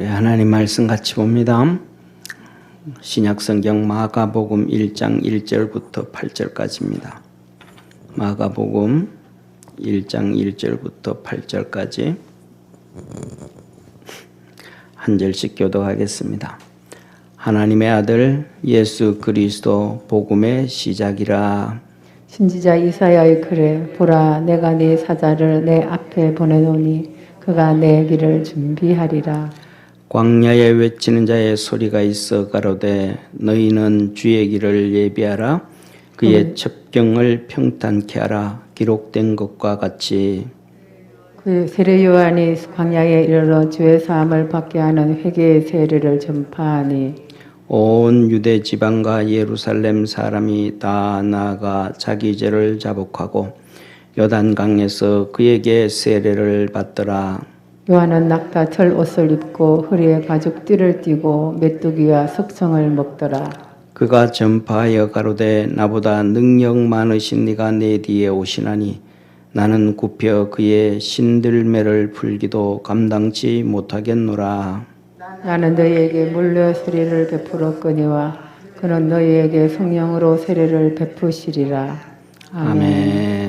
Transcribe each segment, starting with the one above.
우리 하나님 말씀 같이 봅니다. 신약성경 마가복음 1장 1절부터 8절까지입니다. 마가복음 1장 1절부터 8절까지 한 절씩 교독하겠습니다. 하나님의 아들 예수 그리스도 복음의 시작이라. 선지자 이사야의 글에 보라 내가 네 사자를 내 앞에 보내노니 그가 내 길을 준비하리라. 광야에 외치는 자의 소리가 있어 가로되 너희는 주의 길을 예비하라. 그의 첩경을 평탄케 하라. 기록된 것과 같이. 그 세례 요한이 광야에 이르러 주의 사함을 받게 하는 회개의 세례를 전파하니 온 유대 지방과 예루살렘 사람이 다 나아가 자기 죄를 자복하고 요단강에서 그에게 세례를 받더라. 요한은 낙타철 옷을 입고 허리에 가죽띠를 띠고 메뚜기와 석청을 먹더라. 그가 전파하여 가로되 나보다 능력 많으신 네가 내 뒤에 오시나니 나는 굽혀 그의 신들매를 풀기도 감당치 못하겠노라. 나는 너희에게 물로 세례를 베풀었거니와 그는 너희에게 성령으로 세례를 베푸시리라. 아멘.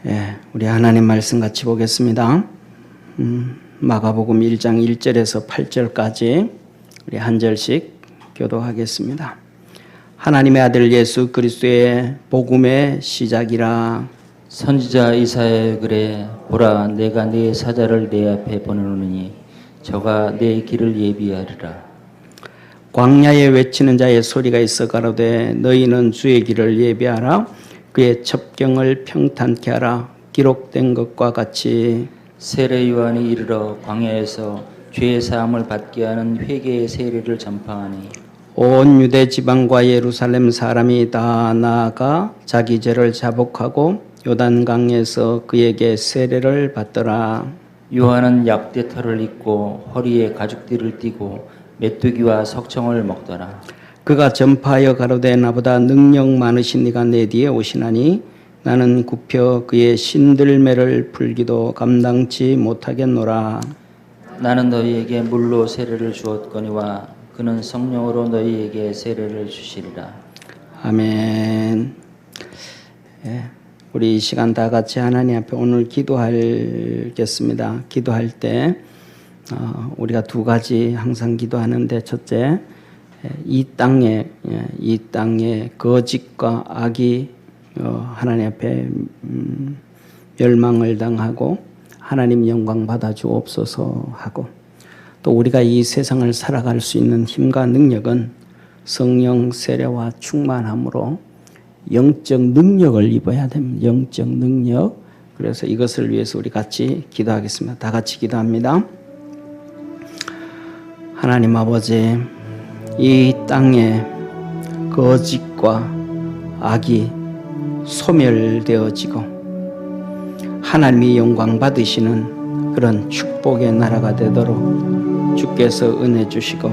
예, 우리 하나님 말씀 같이 보겠습니다. 마가복음 1장 1절에서 8절까지 우리 한 절씩 교독하겠습니다. 하나님의 아들 예수 그리스도의 복음의 시작이라. 선지자 이사야의 글에 보라 내가 네 사자를 내 앞에 보내노니 저가 내 길을 예비하리라. 광야에 외치는 자의 소리가 있어 가로되 너희는 주의 길을 예비하라. 그의 첩경을 평탄케 하라. 기록된 것과 같이. 세례 요한이 이르러 광야에서 죄의 사함을 받게 하는 회개의 세례를 전파하니 온 유대 지방과 예루살렘 사람이 다 나아가 자기 죄를 자복하고 요단강에서 그에게 세례를 받더라. 요한은 약대털을 입고 허리에 가죽띠를 띠고 메뚜기와 석청을 먹더라. 그가 전파하여 가로되 나보다 능력 많으신 네가 내 뒤에 오시나니 나는 굽혀 그의 신들매를 풀기도 감당치 못하겠노라. 나는 너희에게 물로 세례를 주었거니와 그는 성령으로 너희에게 세례를 주시리라. 아멘. 예, 우리 이 시간 다 같이 하나님 앞에 오늘 기도하겠습니다. 기도할 때 우리가 두 가지 항상 기도하는데, 첫째, 이 땅에 거짓과 악이 하나님 앞에 멸망을 당하고 하나님 영광 받아 주옵소서 하고, 또 우리가 이 세상을 살아갈 수 있는 힘과 능력은 성령 세례와 충만함으로 영적 능력을 입어야 됩니다. 영적 능력. 그래서 이것을 위해서 우리 같이 기도하겠습니다. 다 같이 기도합니다. 하나님 아버지, 이 땅에 거짓과 악이 소멸되어지고 하나님이 영광 받으시는 그런 축복의 나라가 되도록 주께서 은혜 주시고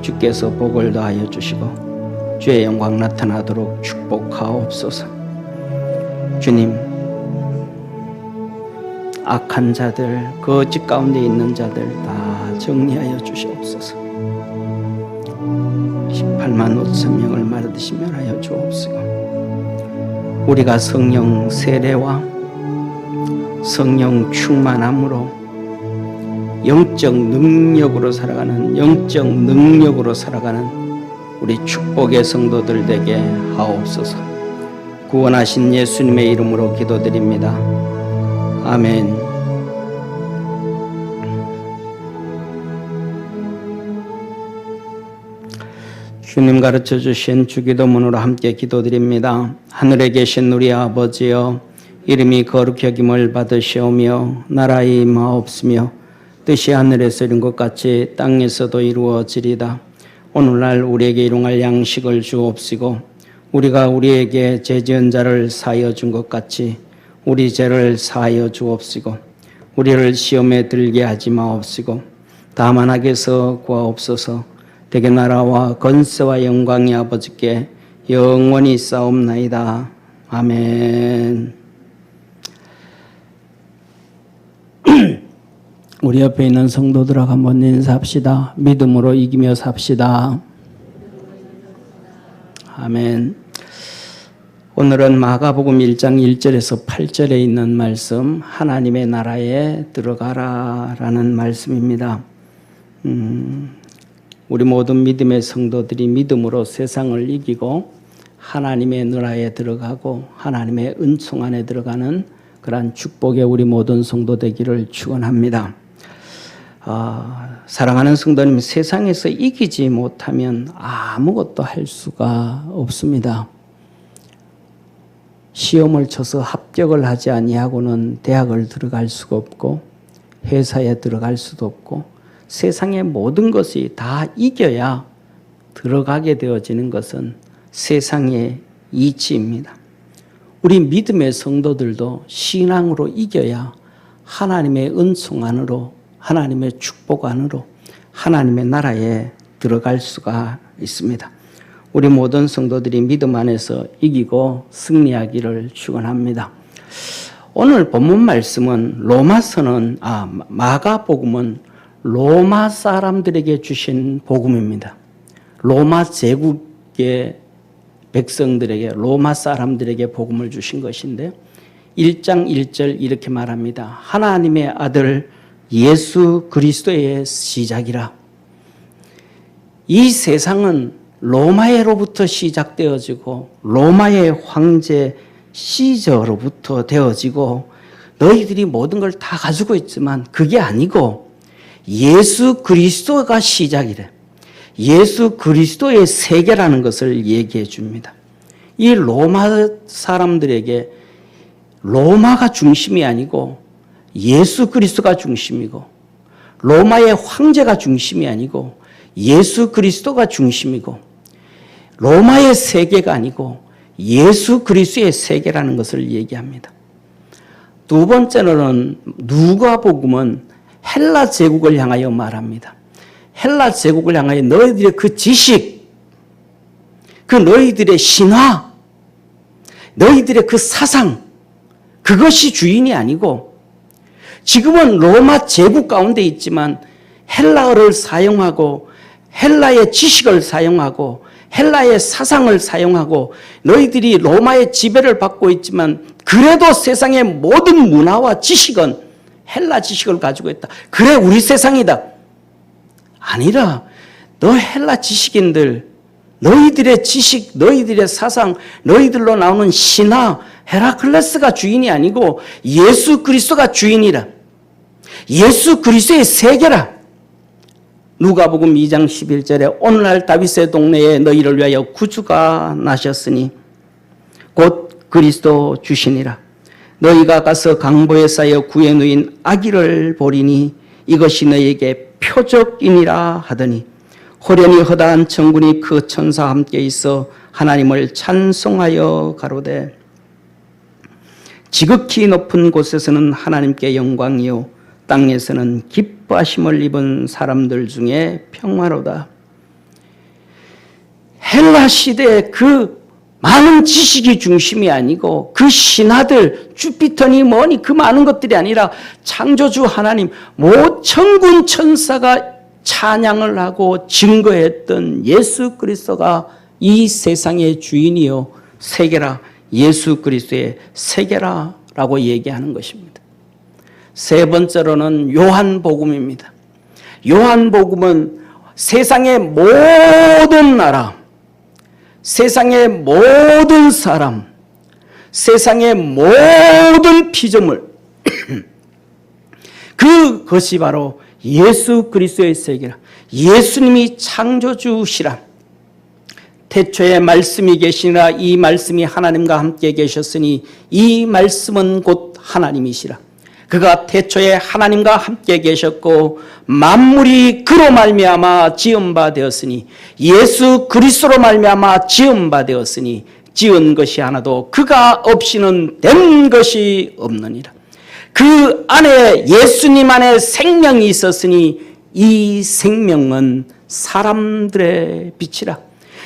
주께서 복을 더하여 주시고 주의 영광 나타나도록 축복하옵소서. 주님, 악한 자들, 거짓 가운데 있는 자들 다 정리하여 주시옵소서. 18만 5천 명을 마르듯이 멸하여 주옵시고, 우리가 성령 세례와 성령 충만함으로 영적 능력으로 살아가는 우리 축복의 성도들 되게 하옵소서. 구원하신 예수님의 이름으로 기도드립니다. 아멘. 주님 가르쳐 주신 주기도문으로 함께 기도드립니다. 하늘에 계신 우리 아버지여, 이름이 거룩히 여김을 받으시오며 나라의 임하옵시며 뜻이 하늘에서 이룬 것 같이 땅에서도 이루어지리다. 오늘날 우리에게 일용할 양식을 주옵시고 우리가 우리에게 죄 지은 자를 사하여 준 것 같이 우리 죄를 사하여 주옵시고 우리를 시험에 들게 하지 마옵시고 다만 악에서 구하옵소서. 대개 나라와 권세와 영광이 아버지께 영원히 싸움나이다. 아멘. 우리 옆에 있는 성도들하고 한번 인사합시다. 믿음으로 이기며 삽시다. 아멘. 오늘은 마가복음 1장 1절에서 8절에 있는 말씀, 하나님의 나라에 들어가라 라는 말씀입니다. 우리 모든 믿음의 성도들이 믿음으로 세상을 이기고 하나님의 나라에 들어가고 하나님의 은총 안에 들어가는 그러한 축복의 우리 모든 성도 되기를 축원합니다. 사랑하는 성도님, 세상에서 이기지 못하면 아무것도 할 수가 없습니다. 시험을 쳐서 합격을 하지 아니하고는 대학을 들어갈 수가 없고 회사에 들어갈 수도 없고 세상의 모든 것이 다 이겨야 들어가게 되어지는 것은 세상의 이치입니다. 우리 믿음의 성도들도 신앙으로 이겨야 하나님의 은총 안으로, 하나님의 축복 안으로, 하나님의 나라에 들어갈 수가 있습니다. 우리 모든 성도들이 믿음 안에서 이기고 승리하기를 축원합니다. 오늘 본문 말씀은 마가복음은 로마 사람들에게 주신 복음입니다. 로마 제국의 백성들에게, 로마 사람들에게 복음을 주신 것인데 1장 1절 이렇게 말합니다. 하나님의 아들 예수 그리스도의 시작이라. 이 세상은 로마에로부터 시작되어지고 로마의 황제 시저로부터 되어지고 너희들이 모든 걸 다 가지고 있지만 그게 아니고 예수 그리스도가 시작이래. 예수 그리스도의 세계라는 것을 얘기해 줍니다. 이 로마 사람들에게 로마가 중심이 아니고 예수 그리스도가 중심이고 로마의 황제가 중심이 아니고 예수 그리스도가 중심이고 로마의 세계가 아니고 예수 그리스도의 세계라는 것을 얘기합니다. 두 번째로는 누가복음은 헬라 제국을 향하여 말합니다. 헬라 제국을 향하여 너희들의 그 지식, 그 너희들의 신화, 너희들의 그 사상, 그것이 주인이 아니고 지금은 로마 제국 가운데 있지만 헬라어를 사용하고 헬라의 지식을 사용하고 헬라의 사상을 사용하고 너희들이 로마의 지배를 받고 있지만 그래도 세상의 모든 문화와 지식은 헬라 지식을 가지고 있다. 그래 우리 세상이다. 아니라 너 헬라 지식인들, 너희들의 지식, 너희들의 사상, 너희들로 나오는 신화, 헤라클레스가 주인이 아니고 예수 그리스도가 주인이라. 예수 그리스도의 세계라. 누가복음 2장 11절에 오늘날 다윗의 동네에 너희를 위하여 구주가 나셨으니 곧 그리스도 주시니라. 너희가 가서 강보에 쌓여 구에 누인 아기를 보리니 이것이 너희에게 표적이니라 하더니 호련히 허다한 천군이 그 천사와 함께 있어 하나님을 찬송하여 가로되 지극히 높은 곳에서는 하나님께 영광이요 땅에서는 기뻐하심을 입은 사람들 중에 평화로다. 헬라 시대의 그 많은 지식이 중심이 아니고 그 신하들, 주피터니 뭐니 그 많은 것들이 아니라 창조주 하나님, 천군 천사가 찬양을 하고 증거했던 예수 그리스도가 이 세상의 주인이요 세계라, 예수 그리스도의 세계라라고 얘기하는 것입니다. 세 번째로는 요한복음입니다. 요한복음은 세상의 모든 나라, 세상의 모든 사람, 세상의 모든 피조물 그것이 바로 예수 그리스도의 세계라. 예수님이 창조주시라. 태초에 말씀이 계시니라. 이 말씀이 하나님과 함께 계셨으니 이 말씀은 곧 하나님이시라. 그가 태초에 하나님과 함께 계셨고 만물이 그로 말미암아 지은 바 되었으니 예수 그리스도로 말미암아 지은 바 되었으니 지은 것이 하나도 그가 없이는 된 것이 없느니라. 그 안에 예수님 안에 생명이 있었으니 이 생명은 사람들의 빛이라.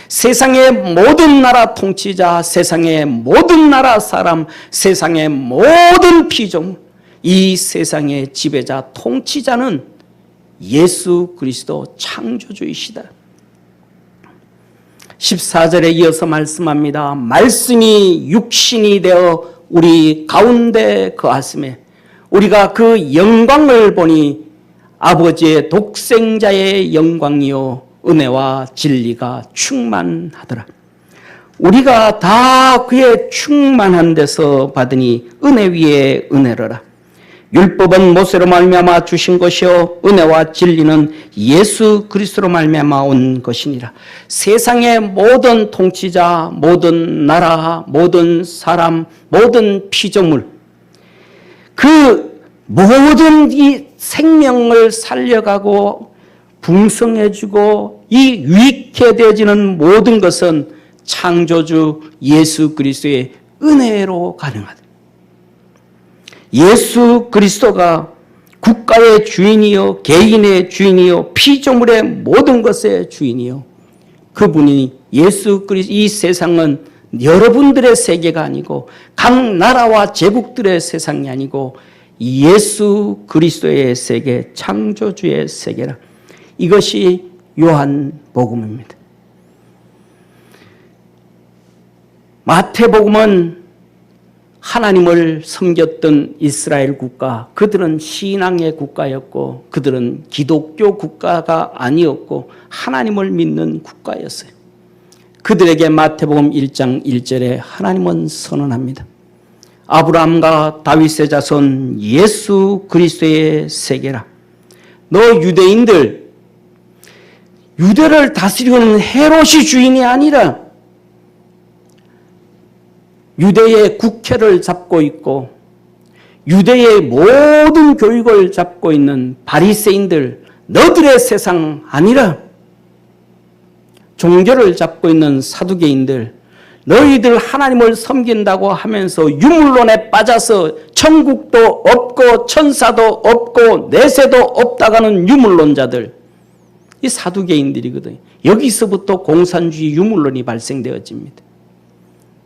세상의 모든 나라 통치자, 세상의 모든 나라 사람, 세상의 모든 피조물, 이 세상의 지배자, 통치자는 예수 그리스도 창조주이시다. 14절에 이어서 말씀합니다. 말씀이 육신이 되어 우리 가운데 거하심에 우리가 그 영광을 보니 아버지의 독생자의 영광이요 은혜와 진리가 충만하더라. 우리가 다 그의 충만한 데서 받으니 은혜 위에 은혜로라. 율법은 모세로 말미암아 주신 것이요 은혜와 진리는 예수 그리스도로 말미암아 온 것이니라. 세상의 모든 통치자, 모든 나라, 모든 사람, 모든 피조물, 그 모든 이 생명을 살려가고 붕성해주고 이 유익해 되어지는 모든 것은 창조주 예수 그리스도의 은혜로 가능하다. 예수 그리스도가 국가의 주인이요, 개인의 주인이요, 피조물의 모든 것의 주인이요. 그분이 예수 그리스도, 이 세상은 여러분들의 세계가 아니고 각 나라와 제국들의 세상이 아니고 예수 그리스도의 세계, 창조주의 세계라. 이것이 요한복음입니다. 마태복음은 하나님을 섬겼던 이스라엘 국가, 그들은 신앙의 국가였고 그들은 기독교 국가가 아니었고 하나님을 믿는 국가였어요. 그들에게 마태복음 1장 1절에 하나님은 선언합니다. 아브라함과 다윗의 자손 예수 그리스도의 세계라. 너 유대인들, 유대를 다스리는 헤롯이 주인이 아니라 유대의 국회를 잡고 있고 유대의 모든 교육을 잡고 있는 바리새인들, 너들의 세상 아니라 종교를 잡고 있는 사두개인들, 너희들 하나님을 섬긴다고 하면서 유물론에 빠져서 천국도 없고 천사도 없고 내세도 없다가는 유물론자들, 이 사두개인들이거든요. 여기서부터 공산주의 유물론이 발생되어집니다.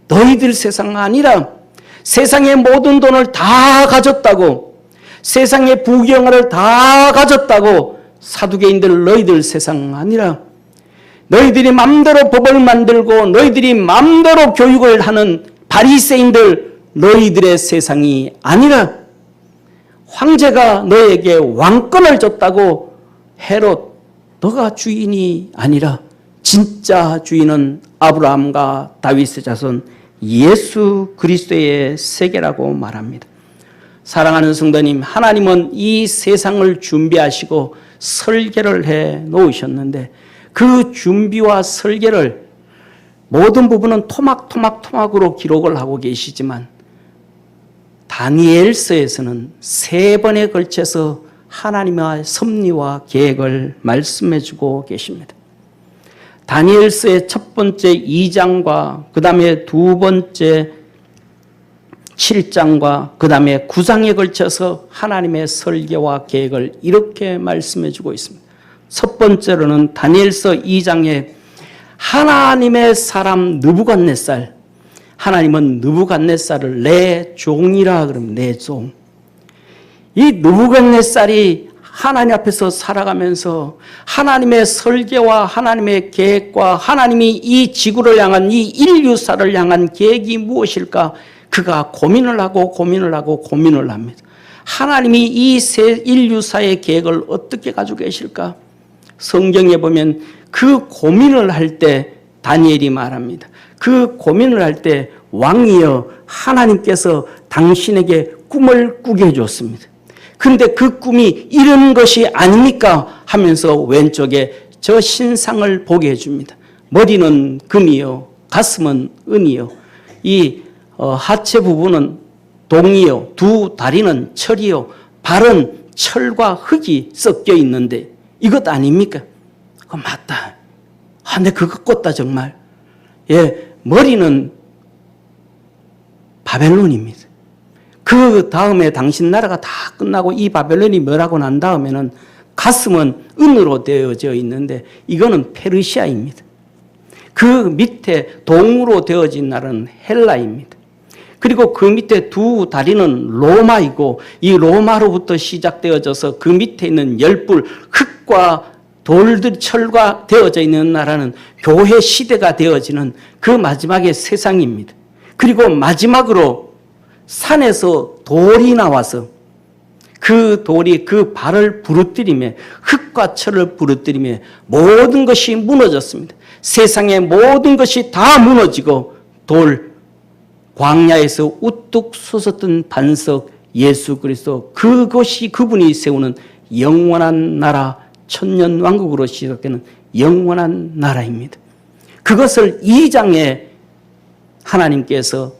너희들 세상 아니라 세상의 모든 돈을 다 가졌다고, 세상의 부귀영화를 다 가졌다고 사두개인들 너희들 세상 아니라 너희들이 맘대로 법을 만들고 너희들이 맘대로 교육을 하는 바리새인들 너희들의 세상이 아니라 황제가 너에게 왕권을 줬다고 헤롯 너가 주인이 아니라 진짜 주인은 아브라함과 다윗의 자손 예수 그리스도의 세계라고 말합니다. 사랑하는 성도님, 하나님은 이 세상을 준비하시고 설계를 해 놓으셨는데 그 준비와 설계를 모든 부분은 토막으로 기록을 하고 계시지만 다니엘서에서는 3번에 걸쳐서 하나님의 섭리와 계획을 말씀해 주고 계십니다. 다니엘서의 첫 번째 2장과 그 다음에 두 번째 7장과 그 다음에 9장에 걸쳐서 하나님의 설계와 계획을 이렇게 말씀해 주고 있습니다. 첫 번째로는 다니엘서 2장에 하나님의 사람 느부갓네살, 하나님은 느부갓네살을 내 종이라 그러면 내 종. 이 느부갓네살이 하나님 앞에서 살아가면서 하나님의 설계와 하나님의 계획과 하나님이 이 지구를 향한 이 인류사를 향한 계획이 무엇일까? 그가 고민을 합니다. 하나님이 이 새 인류사의 계획을 어떻게 가지고 계실까? 성경에 보면 그 고민을 할 때 다니엘이 말합니다. 그 고민을 할 때 왕이여 하나님께서 당신에게 꿈을 꾸게 해줬습니다. 그런데 그 꿈이 이런 것이 아닙니까? 하면서 왼쪽에 저 신상을 보게 해줍니다. 머리는 금이요, 가슴은 은이요, 이 하체 부분은 동이요, 두 다리는 철이요, 발은 철과 흙이 섞여 있는데 이것 아닙니까? 맞다. 내 그거 꿨다 정말. 예, 머리는 바벨론입니다. 그 다음에 당신 나라가 다 끝나고 이 바벨론이 멸하고 난 다음에는 가슴은 은으로 되어져 있는데 이거는 페르시아입니다. 그 밑에 동으로 되어진 나라는 헬라입니다. 그리고 그 밑에 두 다리는 로마이고 이 로마로부터 시작되어져서 그 밑에 있는 열불, 흙과 돌들, 철과 되어져 있는 나라는 교회 시대가 되어지는 그 마지막의 세상입니다. 그리고 마지막으로 산에서 돌이 나와서 그 돌이 그 발을 부르뜨리며 흙과 철을 부르뜨리며 모든 것이 무너졌습니다. 세상의 모든 것이 다 무너지고 돌, 광야에서 우뚝 솟았던 반석 예수 그리스도, 그것이 그분이 세우는 영원한 나라, 천년 왕국으로 시작되는 영원한 나라입니다. 그것을 2장에 하나님께서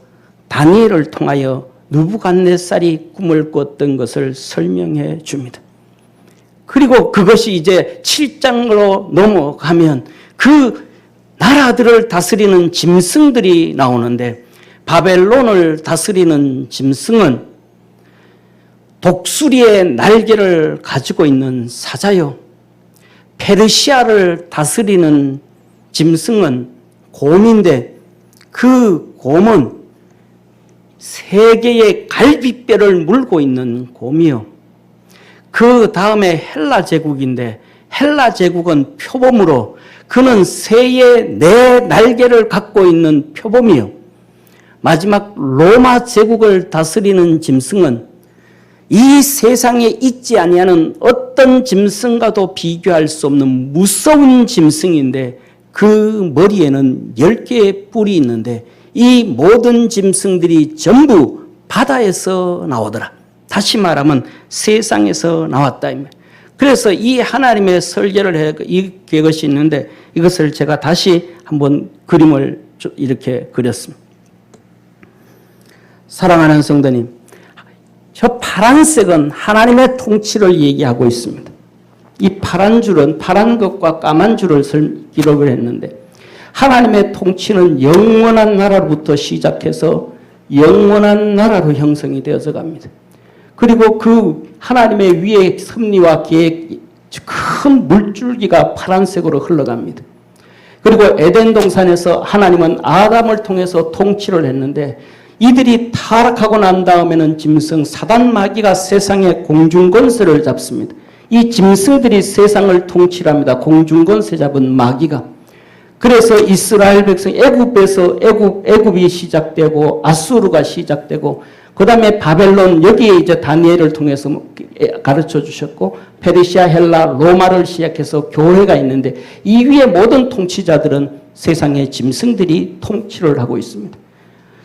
다니엘을 통하여 느부갓네살이 꿈을 꿨던 것을 설명해 줍니다. 그리고 그것이 이제 7장으로 넘어가면 그 나라들을 다스리는 짐승들이 나오는데, 바벨론을 다스리는 짐승은 독수리의 날개를 가지고 있는 사자요, 페르시아를 다스리는 짐승은 곰인데 그 곰은 세 개의 갈빗뼈를 물고 있는 곰이요, 그 다음에 헬라 제국인데 헬라 제국은 표범으로 그는 새의 네 날개를 갖고 있는 표범이요, 마지막 로마 제국을 다스리는 짐승은 이 세상에 있지 아니하는 어떤 짐승과도 비교할 수 없는 무서운 짐승인데 그 머리에는 10개의 뿔이 있는데 이 모든 짐승들이 전부 바다에서 나오더라. 다시 말하면 세상에서 나왔다. 그래서 이 하나님의 설계를 해 이것이 있는데 이것을 제가 다시 한번 그림을 이렇게 그렸습니다. 사랑하는 성도님, 저 파란색은 하나님의 통치를 얘기하고 있습니다. 이 파란 줄은 파란 것과 까만 줄을 기록을 했는데 하나님의 통치는 영원한 나라로부터 시작해서 영원한 나라로 형성이 되어서 갑니다. 그리고 그 하나님의 위에 섭리와 계획, 큰 물줄기가 파란색으로 흘러갑니다. 그리고 에덴 동산에서 하나님은 아담을 통해서 통치를 했는데 이들이 타락하고 난 다음에는 짐승 사단 마귀가 세상의 공중권세를 잡습니다. 이 짐승들이 세상을 통치합니다. 공중권세 잡은 마귀가. 그래서 이스라엘 백성 애굽에서 애굽이 시작되고 아수르가 시작되고 그 다음에 바벨론, 여기에 이제 다니엘을 통해서 가르쳐 주셨고 페르시아, 헬라, 로마를 시작해서 교회가 있는데 이 위에 모든 통치자들은 세상의 짐승들이 통치를 하고 있습니다.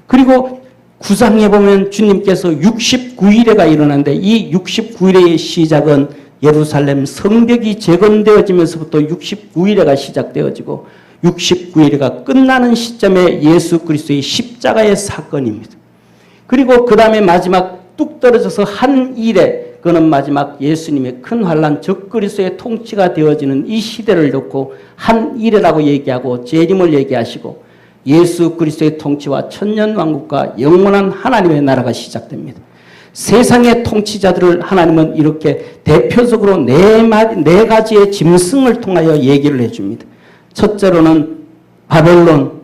그리고 구상에 보면 주님께서 69일에가 일어났는데 이 69일의 시작은 예루살렘 성벽이 재건되어지면서부터 69일에가 시작되어지고 69일에가 끝나는 시점에 예수 그리스도의 십자가의 사건입니다. 그리고 그 다음에 마지막 뚝 떨어져서 한 일에, 그는 마지막 예수님의 큰 환난 적그리스도의 통치가 되어지는 이 시대를 놓고 한 일이라고 얘기하고 재림을 얘기하시고 예수 그리스도의 통치와 천년왕국과 영원한 하나님의 나라가 시작됩니다. 세상의 통치자들을 하나님은 이렇게 대표적으로 네 가지의 짐승을 통하여 얘기를 해줍니다. 첫째로는 바벨론,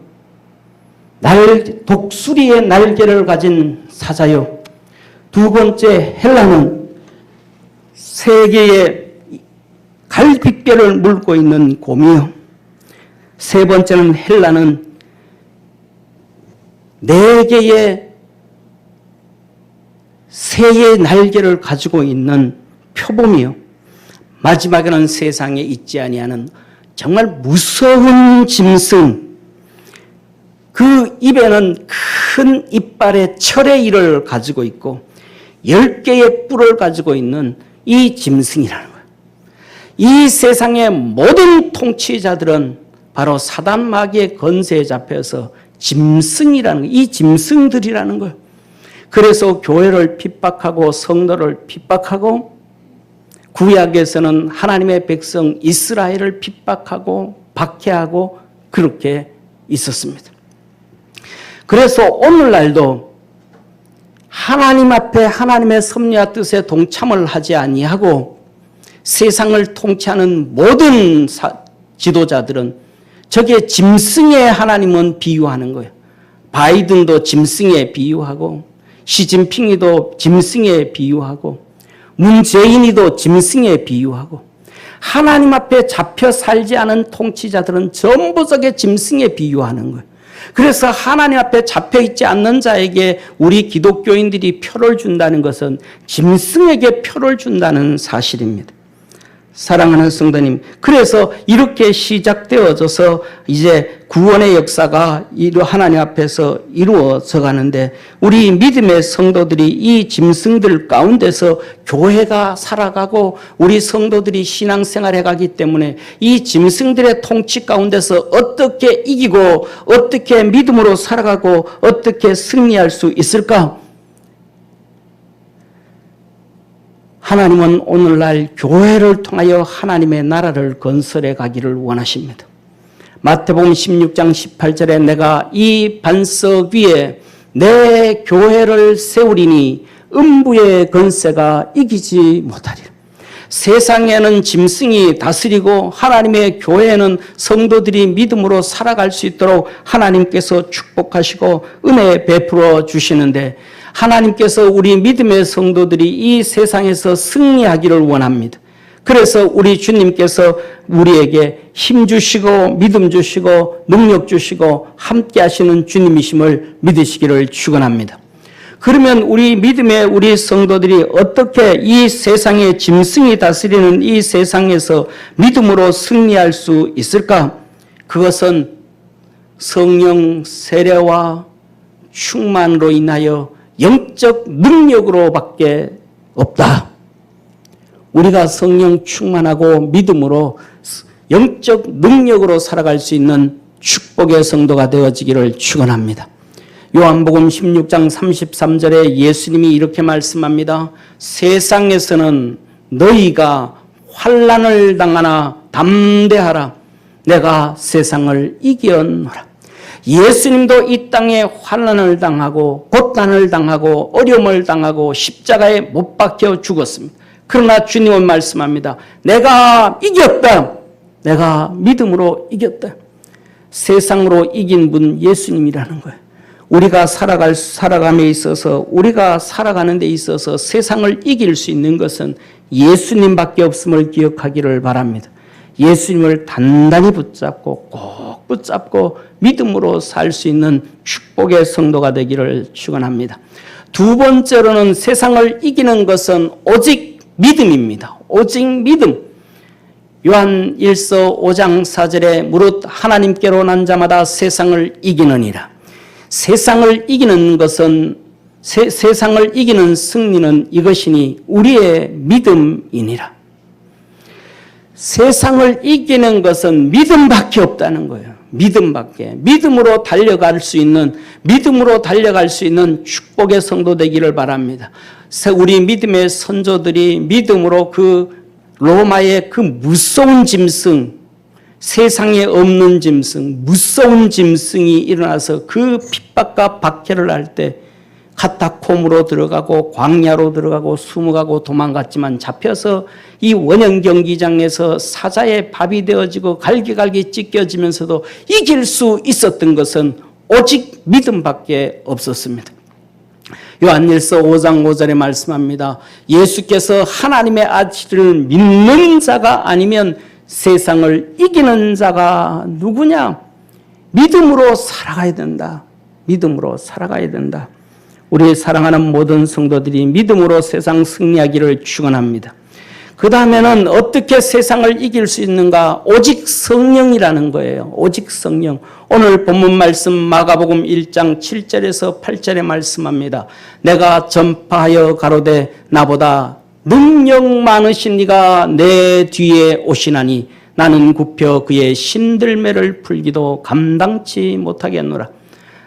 독수리의 날개를 가진 사자요. 두 번째 헬라는 세 개의 갈빗뼈를 물고 있는 곰이요. 세 번째는 헬라는 네 개의 새의 날개를 가지고 있는 표범이요. 마지막에는 세상에 있지 아니하는 정말 무서운 짐승, 그 입에는 큰 이빨에 철의 일을 가지고 있고 10개의 뿔을 가지고 있는 이 짐승이라는 거예요. 이 세상의 모든 통치자들은 바로 사단 마귀의 건세에 잡혀서 짐승이라는 거예요. 이 짐승들이라는 거예요. 그래서 교회를 핍박하고 성도를 핍박하고 구약에서는 하나님의 백성 이스라엘을 핍박하고 박해하고 그렇게 있었습니다. 그래서 오늘날도 하나님 앞에 하나님의 섭리와 뜻에 동참을 하지 아니하고 세상을 통치하는 모든 지도자들은 저게 짐승의 하나님은 비유하는 거예요. 바이든도 짐승에 비유하고 시진핑이도 짐승에 비유하고 문재인이도 짐승에 비유하고 하나님 앞에 잡혀 살지 않은 통치자들은 전부적의 짐승에 비유하는 거예요. 그래서 하나님 앞에 잡혀 있지 않는 자에게 우리 기독교인들이 표를 준다는 것은 짐승에게 표를 준다는 사실입니다. 사랑하는 성도님, 그래서 이렇게 시작되어져서 이제 구원의 역사가 하나님 앞에서 이루어져 가는데 우리 믿음의 성도들이 이 짐승들 가운데서 교회가 살아가고 우리 성도들이 신앙생활해 가기 때문에 이 짐승들의 통치 가운데서 어떻게 이기고 어떻게 믿음으로 살아가고 어떻게 승리할 수 있을까? 하나님은 오늘날 교회를 통하여 하나님의 나라를 건설해 가기를 원하십니다. 마태복음 16장 18절에 내가 이 반석 위에 내 교회를 세우리니 음부의 권세가 이기지 못하리라. 세상에는 짐승이 다스리고 하나님의 교회에는 성도들이 믿음으로 살아갈 수 있도록 하나님께서 축복하시고 은혜 베풀어 주시는데 하나님께서 우리 믿음의 성도들이 이 세상에서 승리하기를 원합니다. 그래서 우리 주님께서 우리에게 힘 주시고 믿음 주시고 능력 주시고 함께 하시는 주님이심을 믿으시기를 축원합니다. 그러면 우리 믿음의 우리 성도들이 어떻게 이 세상의 짐승이 다스리는 이 세상에서 믿음으로 승리할 수 있을까? 그것은 성령 세례와 충만으로 인하여 영적 능력으로밖에 없다. 우리가 성령 충만하고 믿음으로 영적 능력으로 살아갈 수 있는 축복의 성도가 되어지기를 축원합니다. 요한복음 16장 33절에 예수님이 이렇게 말씀합니다. 세상에서는 너희가 환난을 당하나 담대하라. 내가 세상을 이겼노라. 예수님도 이 땅에 환난을 당하고 고난을 당하고 어려움을 당하고 십자가에 못 박혀 죽었습니다. 그러나 주님은 말씀합니다. 내가 이겼다. 내가 믿음으로 이겼다. 세상으로 이긴 분 예수님이라는 거예요. 우리가 살아감에 있어서 우리가 살아가는 데 있어서 세상을 이길 수 있는 것은 예수님밖에 없음을 기억하기를 바랍니다. 예수님을 단단히 붙잡고 꼭 붙잡고 믿음으로 살 수 있는 축복의 성도가 되기를 축원합니다. 두 번째로는 세상을 이기는 것은 오직 믿음입니다. 오직 믿음. 요한 1서 5장 4절에 무릇 하나님께로 난 자마다 세상을 이기느니라. 세상을 이기는 것은 세상을 이기는 승리는 이것이니 우리의 믿음이니라. 세상을 이기는 것은 믿음밖에 없다는 거예요. 믿음밖에. 믿음으로 달려갈 수 있는 축복의 성도 되기를 바랍니다. 우리 믿음의 선조들이 믿음으로 그 로마의 그 무서운 짐승, 세상에 없는 짐승, 무서운 짐승이 일어나서 그 핍박과 박해를 할 때 카타콤으로 들어가고 광야로 들어가고 숨어가고 도망갔지만 잡혀서 이 원형 경기장에서 사자의 밥이 되어지고 갈기갈기 찢겨지면서도 이길 수 있었던 것은 오직 믿음밖에 없었습니다. 요한일서 5장 5절에 말씀합니다. 예수께서 하나님의 아들을 믿는 자가 아니면 세상을 이기는 자가 누구냐? 믿음으로 살아가야 된다. 믿음으로 살아가야 된다. 우리 사랑하는 모든 성도들이 믿음으로 세상 승리하기를 축원합니다. 그 다음에는 어떻게 세상을 이길 수 있는가? 오직 성령이라는 거예요. 오직 성령. 오늘 본문 말씀 마가복음 1장 7절에서 8절에 말씀합니다. 내가 전파하여 가로되 나보다 능력 많으신 이가 내 뒤에 오시나니 나는 굽혀 그의 신들매를 풀기도 감당치 못하겠노라.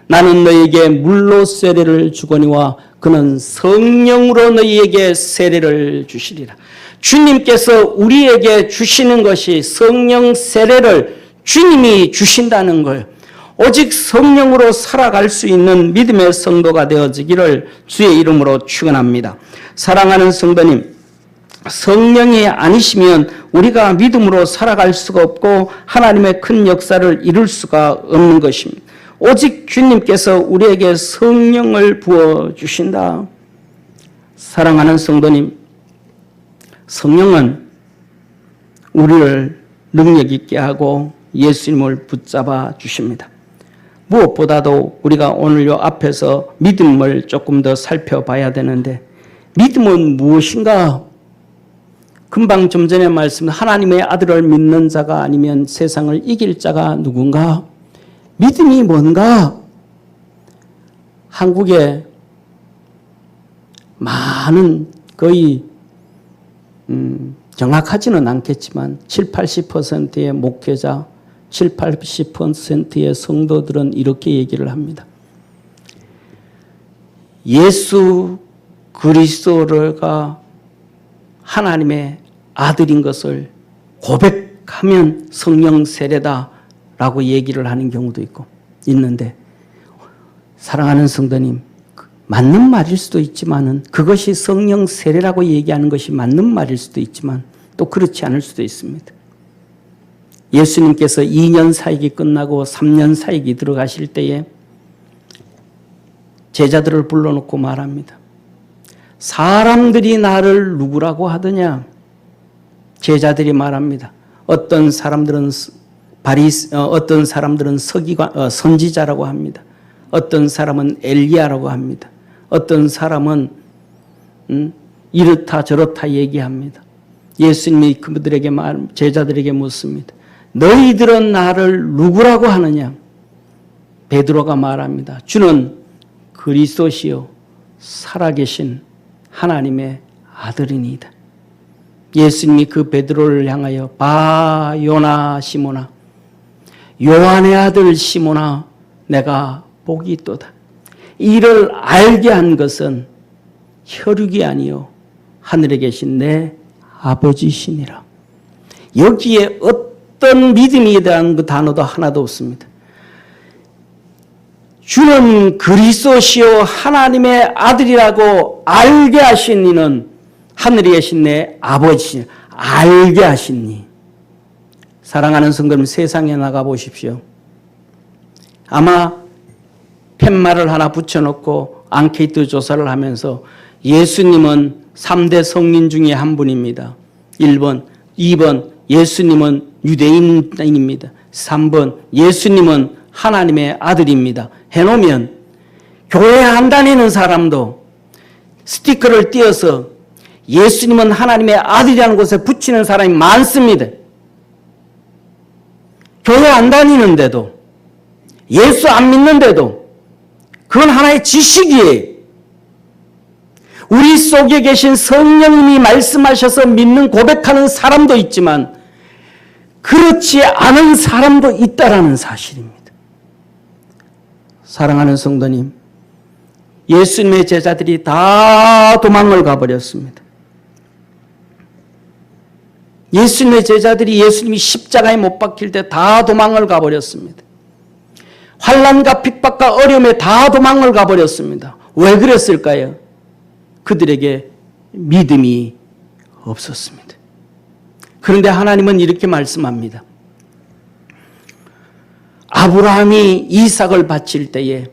나는 너희에게 물로 세례를 주거니와 그는 성령으로 너희에게 세례를 주시리라. 주님께서 우리에게 주시는 것이 성령 세례를 주님이 주신다는 거예요. 오직 성령으로 살아갈 수 있는 믿음의 성도가 되어지기를 주의 이름으로 축원합니다. 사랑하는 성도님, 성령이 아니시면 우리가 믿음으로 살아갈 수가 없고 하나님의 큰 역사를 이룰 수가 없는 것입니다. 오직 주님께서 우리에게 성령을 부어주신다. 사랑하는 성도님, 성령은 우리를 능력 있게 하고 예수님을 붙잡아 주십니다. 무엇보다도 우리가 오늘 요 앞에서 믿음을 조금 더 살펴봐야 되는데, 믿음은 무엇인가? 금방 좀 전에 말씀, 하나님의 아들을 믿는 자가 아니면 세상을 이길 자가 누군가? 믿음이 뭔가? 한국에 많은 거의 정확하지는 않겠지만 70-80%의 목회자, 70-80%의 성도들은 이렇게 얘기를 합니다. 예수 그리스도가 하나님의 아들인 것을 고백하면 성령 세례다라고 얘기를 하는 경우도 있는데, 사랑하는 성도님, 맞는 말일 수도 있지만은 그것이 성령 세례라고 얘기하는 것이 맞는 말일 수도 있지만 또 그렇지 않을 수도 있습니다. 예수님께서 2년 사역이 끝나고 3년 사역이 들어가실 때에 제자들을 불러놓고 말합니다. 사람들이 나를 누구라고 하더냐? 제자들이 말합니다. 어떤 사람들은 선지자라고 합니다. 어떤 사람은 엘리야라고 합니다. 어떤 사람은 이렇다 저렇다 얘기합니다. 예수님이 그들에게 제자들에게 묻습니다. 너희들은 나를 누구라고 하느냐? 베드로가 말합니다. 주는 그리스도시요 살아계신 하나님의 아들이니이다. 예수님이 그 베드로를 향하여 바 요나 시모나, 요한의 아들 시모나, 내가 복이 있도다. 이를 알게 한 것은 혈육이 아니요 하늘에 계신 내 아버지시니라. 여기에 어떤 믿음에 대한 그 단어도 하나도 없습니다. 주는 그리스도시요 하나님의 아들이라고 알게 하신 이는 하늘에 계신 내 아버지시니라. 알게 하신 이. 사랑하는 성도님, 세상에 나가 보십시오. 아마 팻말을 하나 붙여놓고 앙케이트 조사를 하면서 예수님은 3대 성린 중에 한 분입니다. 1번, 2번 예수님은 유대인입니다. 3번 예수님은 하나님의 아들입니다. 해놓으면 교회 안 다니는 사람도 스티커를 띄어서 예수님은 하나님의 아들이라는 곳에 붙이는 사람이 많습니다. 교회 안 다니는데도, 예수 안 믿는데도 그건 하나의 지식이에요. 우리 속에 계신 성령님이 말씀하셔서 믿는 고백하는 사람도 있지만 그렇지 않은 사람도 있다라는 사실입니다. 사랑하는 성도님, 예수님의 제자들이 다 도망을 가버렸습니다. 예수님의 제자들이 예수님이 십자가에 못 박힐 때 다 도망을 가버렸습니다. 환난과 핍박과 어려움에 다 도망을 가버렸습니다. 왜 그랬을까요? 그들에게 믿음이 없었습니다. 그런데 하나님은 이렇게 말씀합니다. 아브라함이 이삭을 바칠 때에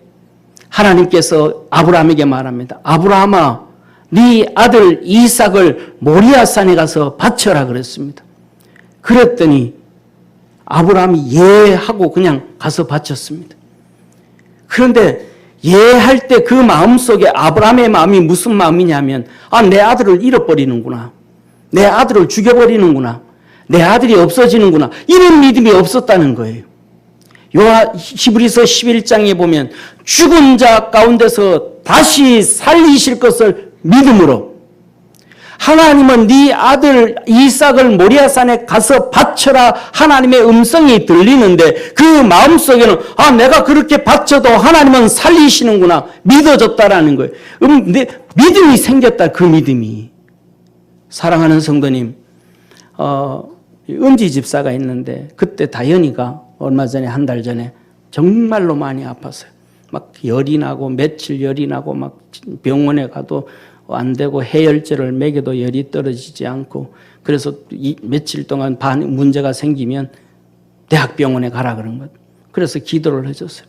하나님께서 아브라함에게 말합니다. 아브라함아, 네 아들 이삭을 모리아산에 가서 바쳐라 그랬습니다. 그랬더니 아브라함이 예 하고 그냥 가서 바쳤습니다. 그런데 예 할 때 그 마음속에 아브라함의 마음이 무슨 마음이냐면, 아, 내 아들을 잃어버리는구나. 내 아들을 죽여버리는구나. 내 아들이 없어지는구나. 이런 믿음이 없었다는 거예요. 히브리서 11장에 보면 죽은 자 가운데서 다시 살리실 것을 믿음으로, 하나님은 네 아들 이삭을 모리아산에 가서 바쳐라 하나님의 음성이 들리는데 그 마음속에는 아, 내가 그렇게 바쳐도 하나님은 살리시는구나 믿어졌다라는 거예요. 믿음이 생겼다. 그 믿음이. 사랑하는 성도님, 은지 집사가 있는데 그때 다현이가 얼마 전에, 한 달 전에 정말로 많이 아팠어요. 막 열이 나고 며칠 열이 나고 막 병원에 가도 안 되고 해열제를 먹여도 열이 떨어지지 않고, 그래서 며칠 동안 문제가 생기면 대학병원에 가라 그런 것. 그래서 기도를 해줬어요.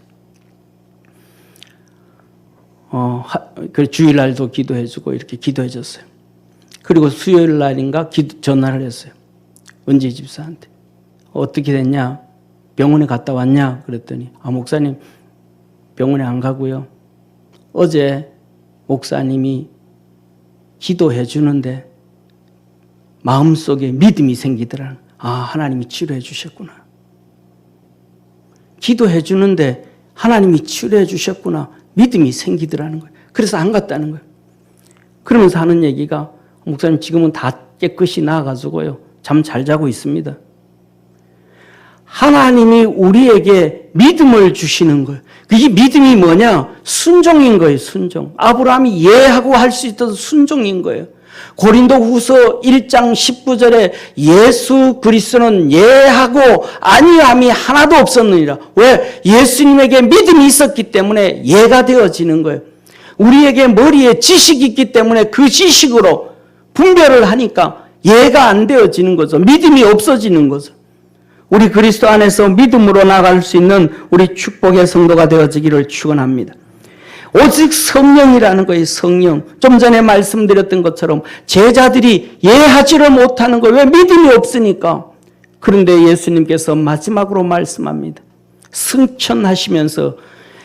그 주일날도 기도해주고 이렇게 기도해줬어요. 그리고 수요일 날인가 전화를 했어요. 은지 집사한테. 어떻게 됐냐? 병원에 갔다 왔냐? 그랬더니 목사님 병원에 안 가고요. 어제 목사님이 기도해 주는데 마음속에 믿음이 생기더라. 하나님이 치료해 주셨구나. 기도해 주는데 하나님이 치료해 주셨구나. 믿음이 생기더라는 거예요. 그래서 안 갔다는 거예요. 그러면서 하는 얘기가 목사님 지금은 다 깨끗이 나아가지고요. 잠 잘 자고 있습니다. 하나님이 우리에게 믿음을 주시는 거예요. 그게 믿음이 뭐냐? 순종인 거예요. 순종. 아브라함이 예하고 할 수 있어서 순종인 거예요. 고린도후서 1장 19절에 예수 그리스도는 예하고 아니함이 하나도 없었느니라. 왜? 예수님에게 믿음이 있었기 때문에 예가 되어지는 거예요. 우리에게 머리에 지식이 있기 때문에 그 지식으로 분별을 하니까 예가 안 되어지는 거죠. 믿음이 없어지는 거죠. 우리 그리스도 안에서 믿음으로 나갈 수 있는 우리 축복의 성도가 되어지기를 축원합니다. 오직 성령이라는 거예요. 성령. 좀 전에 말씀드렸던 것처럼 제자들이 예하지를 못하는 거예요. 왜? 믿음이 없으니까. 그런데 예수님께서 마지막으로 말씀합니다. 승천하시면서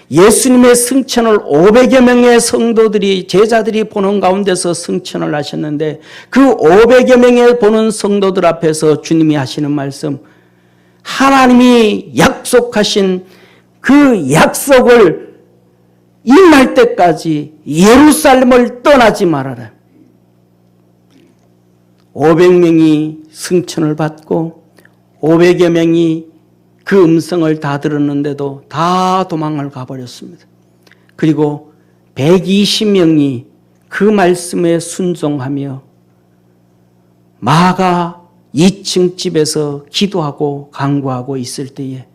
예수님의 승천을 500여 명의 성도들이 제자들이 보는 가운데서 승천을 하셨는데 그 500여 명의 보는 성도들 앞에서 주님이 하시는 말씀, 하나님이 약속하신 그 약속을 임할 때까지 예루살렘을 떠나지 말아라. 500명이 승천을 받고 500여 명이 그 음성을 다 들었는데도 다 도망을 가버렸습니다. 그리고 120명이 그 말씀에 순종하며 마가 2층 집에서 기도하고 간구하고 있을 때에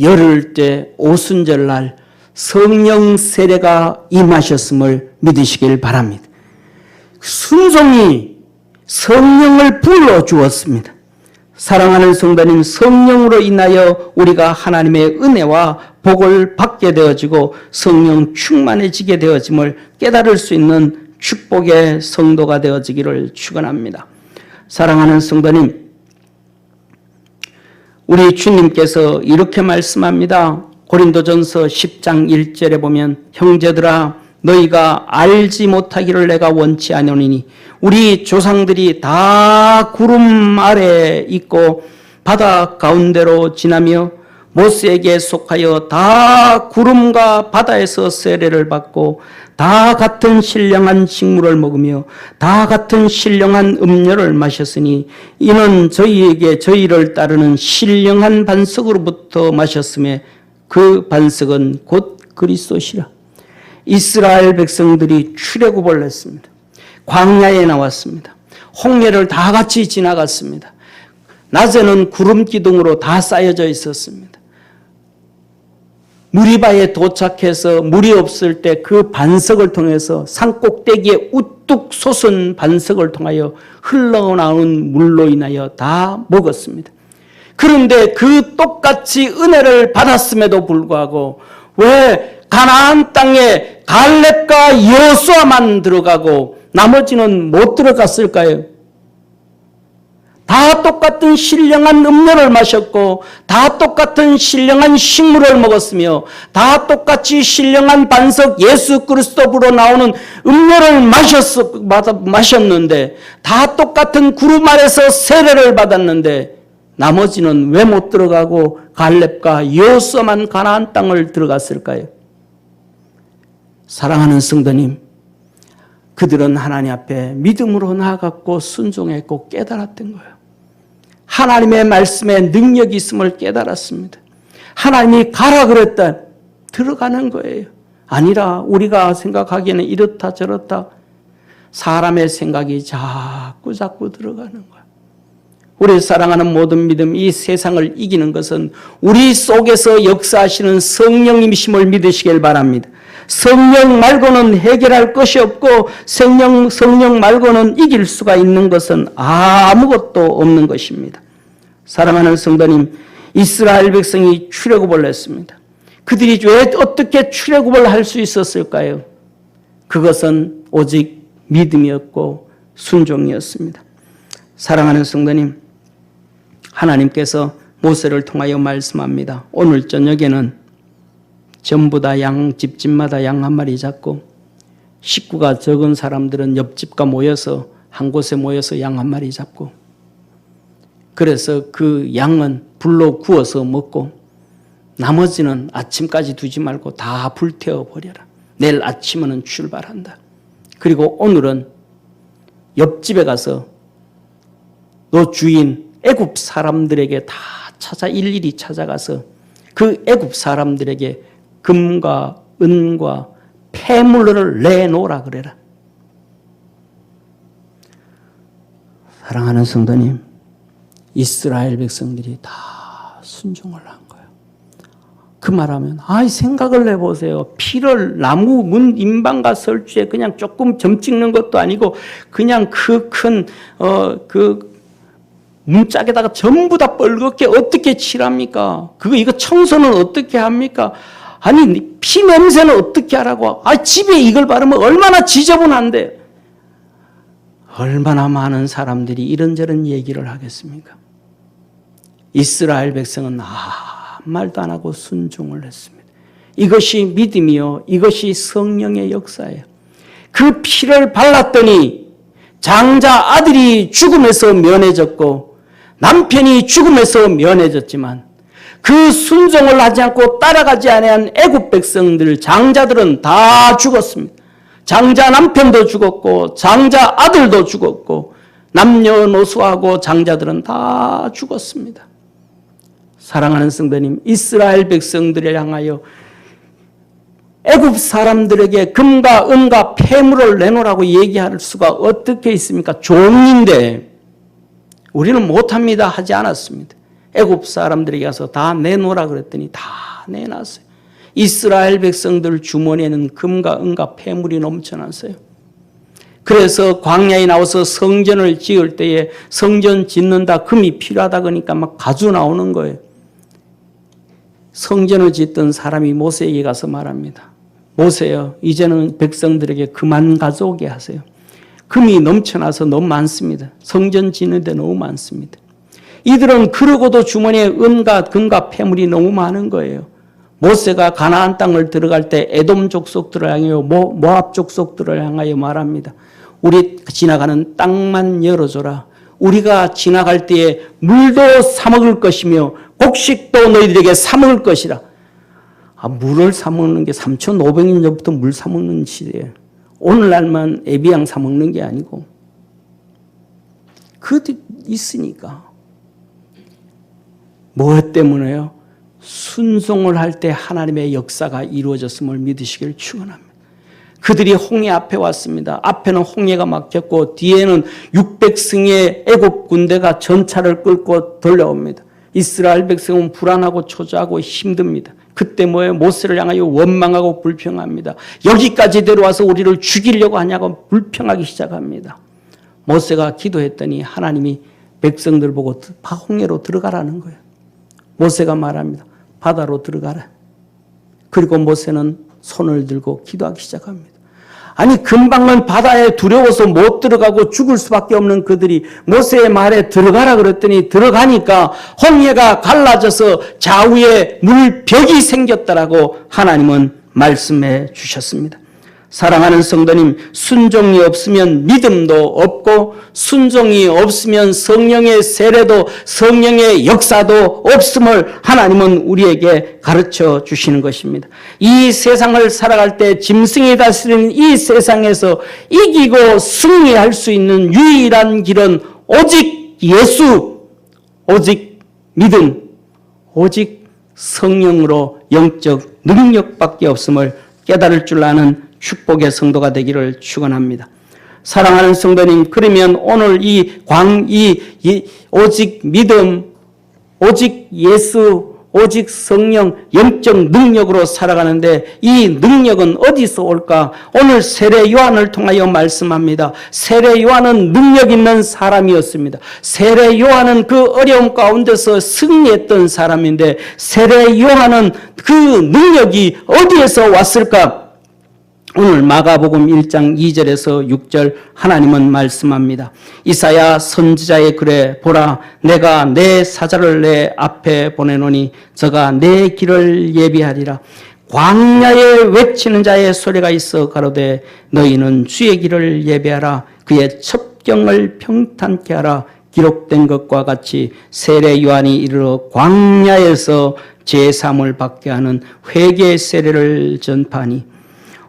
열흘 때 오순절날 성령 세례가 임하셨음을 믿으시길 바랍니다. 순종이 성령을 불러주었습니다. 사랑하는 성도님, 성령으로 인하여 우리가 하나님의 은혜와 복을 받게 되어지고 성령 충만해지게 되어짐을 깨달을 수 있는 축복의 성도가 되어지기를 축원합니다. 사랑하는 성도님, 우리 주님께서 이렇게 말씀합니다. 고린도전서 10장 1절에 보면 형제들아 너희가 알지 못하기를 내가 원치 아니오니 우리 조상들이 다 구름 아래 있고 바다 가운데로 지나며 모세에게 속하여 다 구름과 바다에서 세례를 받고 다 같은 신령한 식물을 먹으며 다 같은 신령한 음료를 마셨으니 이는 저희에게 저희를 따르는 신령한 반석으로부터 마셨음에 그 반석은 곧 그리스도시라. 이스라엘 백성들이 출애굽을 했습니다. 광야에 나왔습니다. 홍해를 다 같이 지나갔습니다. 낮에는 구름 기둥으로 다 쌓여져 있었습니다. 무리바에 도착해서 물이 없을 때 그 반석을 통해서 산 꼭대기에 우뚝 솟은 반석을 통하여 흘러나오는 물로 인하여 다 먹었습니다. 그런데 그 똑같이 은혜를 받았음에도 불구하고 왜 가나안 땅에 갈렙과 여호수아만 들어가고 나머지는 못 들어갔을까요? 다 똑같은 신령한 음료를 마셨고 다 똑같은 신령한 식물을 먹었으며 다 똑같이 신령한 반석 예수 그리스도로 나오는 음료를 마셨는데 다 똑같은 구름 아래서 세례를 받았는데 나머지는 왜 못 들어가고 갈렙과 여호수아만 가나안 땅을 들어갔을까요? 사랑하는 성도님, 그들은 하나님 앞에 믿음으로 나아갔고 순종했고 깨달았던 거예요. 하나님의 말씀에 능력이 있음을 깨달았습니다. 하나님이 가라 그랬다 들어가는 거예요. 아니라 우리가 생각하기에는 이렇다 저렇다 사람의 생각이 자꾸 들어가는 거예요. 우리 사랑하는 모든 믿음, 이 세상을 이기는 것은 우리 속에서 역사하시는 성령님이심을 믿으시길 바랍니다. 성령 말고는 해결할 것이 없고 성령 말고는 이길 수가 있는 것은 아무것도 없는 것입니다. 사랑하는 성도님, 이스라엘 백성이 출애굽을 했습니다. 그들이 왜 어떻게 출애굽을 할 수 있었을까요? 그것은 오직 믿음이었고 순종이었습니다. 사랑하는 성도님, 하나님께서 모세를 통하여 말씀합니다. 오늘 저녁에는 전부 다 집집마다 양 한 마리 잡고 식구가 적은 사람들은 옆집과 모여서 한 곳에 모여서 양 한 마리 잡고 그래서 그 양은 불로 구워서 먹고 나머지는 아침까지 두지 말고 다 불태워 버려라. 내일 아침에는 출발한다. 그리고 오늘은 옆집에 가서 너 주인 애굽 사람들에게 다 일일이 찾아가서 그 애굽 사람들에게 금과 은과 폐물을 내놓으라 그래라. 사랑하는 성도님, 이스라엘 백성들이 다 순종을 한 거예요. 그 말하면 생각을 해보세요. 피를 나무 문 임방과 설주에 그냥 조금 점 찍는 것도 아니고 그냥 그 큰 문짝에다가 전부 다 뻘겋게 어떻게 칠합니까? 이거 청소는 어떻게 합니까? 아니 피 냄새는 어떻게 하라고? 집에 이걸 바르면 얼마나 지저분한데 얼마나 많은 사람들이 이런저런 얘기를 하겠습니까? 이스라엘 백성은 아무 말도 안 하고 순종을 했습니다. 이것이 믿음이요, 이것이 성령의 역사예요. 그 피를 발랐더니 장자 아들이 죽음에서 면해졌고 남편이 죽음에서 면해졌지만 그 순종을 하지 않고 따라가지 아니한 애굽 백성들 장자들은 다 죽었습니다. 장자 남편도 죽었고 장자 아들도 죽었고 남녀노소하고 장자들은 다 죽었습니다. 사랑하는 성도님, 이스라엘 백성들을 향하여 애굽 사람들에게 금과 은과 폐물을 내놓으라고 얘기할 수가 어떻게 있습니까? 종인데 우리는 못합니다 하지 않았습니다. 애굽 사람들에게 가서 다 내놓으라 그랬더니 다 내놨어요. 이스라엘 백성들 주머니에는 금과 은과 폐물이 넘쳐났어요. 그래서 광야에 나와서 성전을 지을 때에 성전 짓는다 금이 필요하다 그러니까 막 가져 나오는 거예요. 성전을 짓던 사람이 모세에게 가서 말합니다. 모세여, 이제는 백성들에게 그만 가져오게 하세요. 금이 넘쳐나서 너무 많습니다. 성전 짓는데 너무 많습니다. 이들은 그러고도 주머니에 은과 금과 폐물이 너무 많은 거예요. 모세가 가나안 땅을 들어갈 때 에돔 족속들을 향하여 모압 족속들을 향하여 말합니다. 우리 지나가는 땅만 열어줘라. 우리가 지나갈 때에 물도 사먹을 것이며 곡식도 너희들에게 사먹을 것이라. 물을 사먹는 게 3,500년 전부터 물 사먹는 시대예요. 오늘날만 애비양 사먹는 게 아니고 그것도 있으니까. 뭐 때문에요? 순종을 할 때 하나님의 역사가 이루어졌음을 믿으시길 축원합니다. 그들이 홍해 앞에 왔습니다. 앞에는 홍해가 막혔고 뒤에는 600승의 애굽 군대가 전차를 끌고 돌려옵니다. 이스라엘 백성은 불안하고 초조하고 힘듭니다. 그때 뭐예요? 모세를 향하여 원망하고 불평합니다. 여기까지 데려와서 우리를 죽이려고 하냐고 불평하기 시작합니다. 모세가 기도했더니 하나님이 백성들 보고 홍해로 들어가라는 거예요. 모세가 말합니다. 바다로 들어가라. 그리고 모세는 손을 들고 기도하기 시작합니다. 아니 금방은 바다에 두려워서 못 들어가고 죽을 수밖에 없는 그들이 모세의 말에 들어가라 그랬더니 들어가니까 홍해가 갈라져서 좌우에 물벽이 생겼다라고 하나님은 말씀해 주셨습니다. 사랑하는 성도님, 순종이 없으면 믿음도 없고 순종이 없으면 성령의 세례도 성령의 역사도 없음을 하나님은 우리에게 가르쳐 주시는 것입니다. 이 세상을 살아갈 때 짐승이 다스리는 이 세상에서 이기고 승리할 수 있는 유일한 길은 오직 예수, 오직 믿음, 오직 성령으로 영적 능력밖에 없음을 깨달을 줄 아는 축복의 성도가 되기를 축원합니다. 사랑하는 성도님, 그러면 오늘 오직 믿음, 오직 예수, 오직 성령, 영적 능력으로 살아가는데 이 능력은 어디서 올까? 오늘 세례 요한을 통하여 말씀합니다. 세례 요한은 능력 있는 사람이었습니다. 세례 요한은 그 어려움 가운데서 승리했던 사람인데 세례 요한은 그 능력이 어디에서 왔을까? 오늘 마가복음 1장 2절에서 6절 하나님은 말씀합니다. 이사야 선지자의 글에 보라 내가 내 사자를 내 앞에 보내노니 저가 내 길을 예비하리라. 광야에 외치는 자의 소리가 있어 가로되 너희는 주의 길을 예비하라. 그의 첩경을 평탄케 하라. 기록된 것과 같이 세례 요한이 이르러 광야에서 제사함을 받게 하는 회개 세례를 전파하니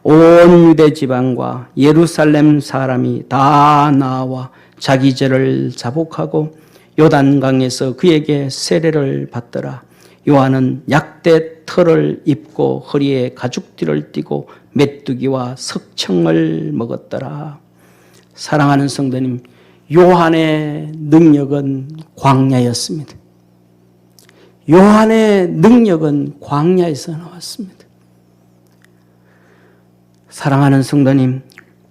온 유대 지방과 예루살렘 사람이 다 나와 자기 죄를 자복하고 요단강에서 그에게 세례를 받더라. 요한은 약대 털을 입고 허리에 가죽띠를 띠고 메뚜기와 석청을 먹었더라. 사랑하는 성도님, 요한의 능력은 광야였습니다. 요한의 능력은 광야에서 나왔습니다. 사랑하는 성도님,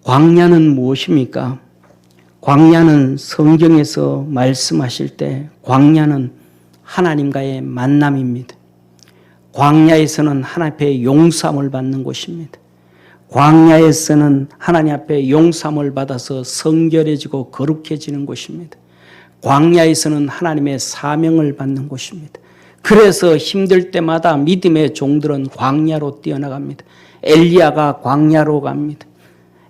광야는 무엇입니까? 광야는 성경에서 말씀하실 때 광야는 하나님과의 만남입니다. 광야에서는 하나님 앞에 용서함을 받는 곳입니다. 광야에서는 하나님 앞에 용서함을 받아서 성결해지고 거룩해지는 곳입니다. 광야에서는 하나님의 사명을 받는 곳입니다. 그래서 힘들 때마다 믿음의 종들은 광야로 뛰어나갑니다. 엘리야가 광야로 갑니다.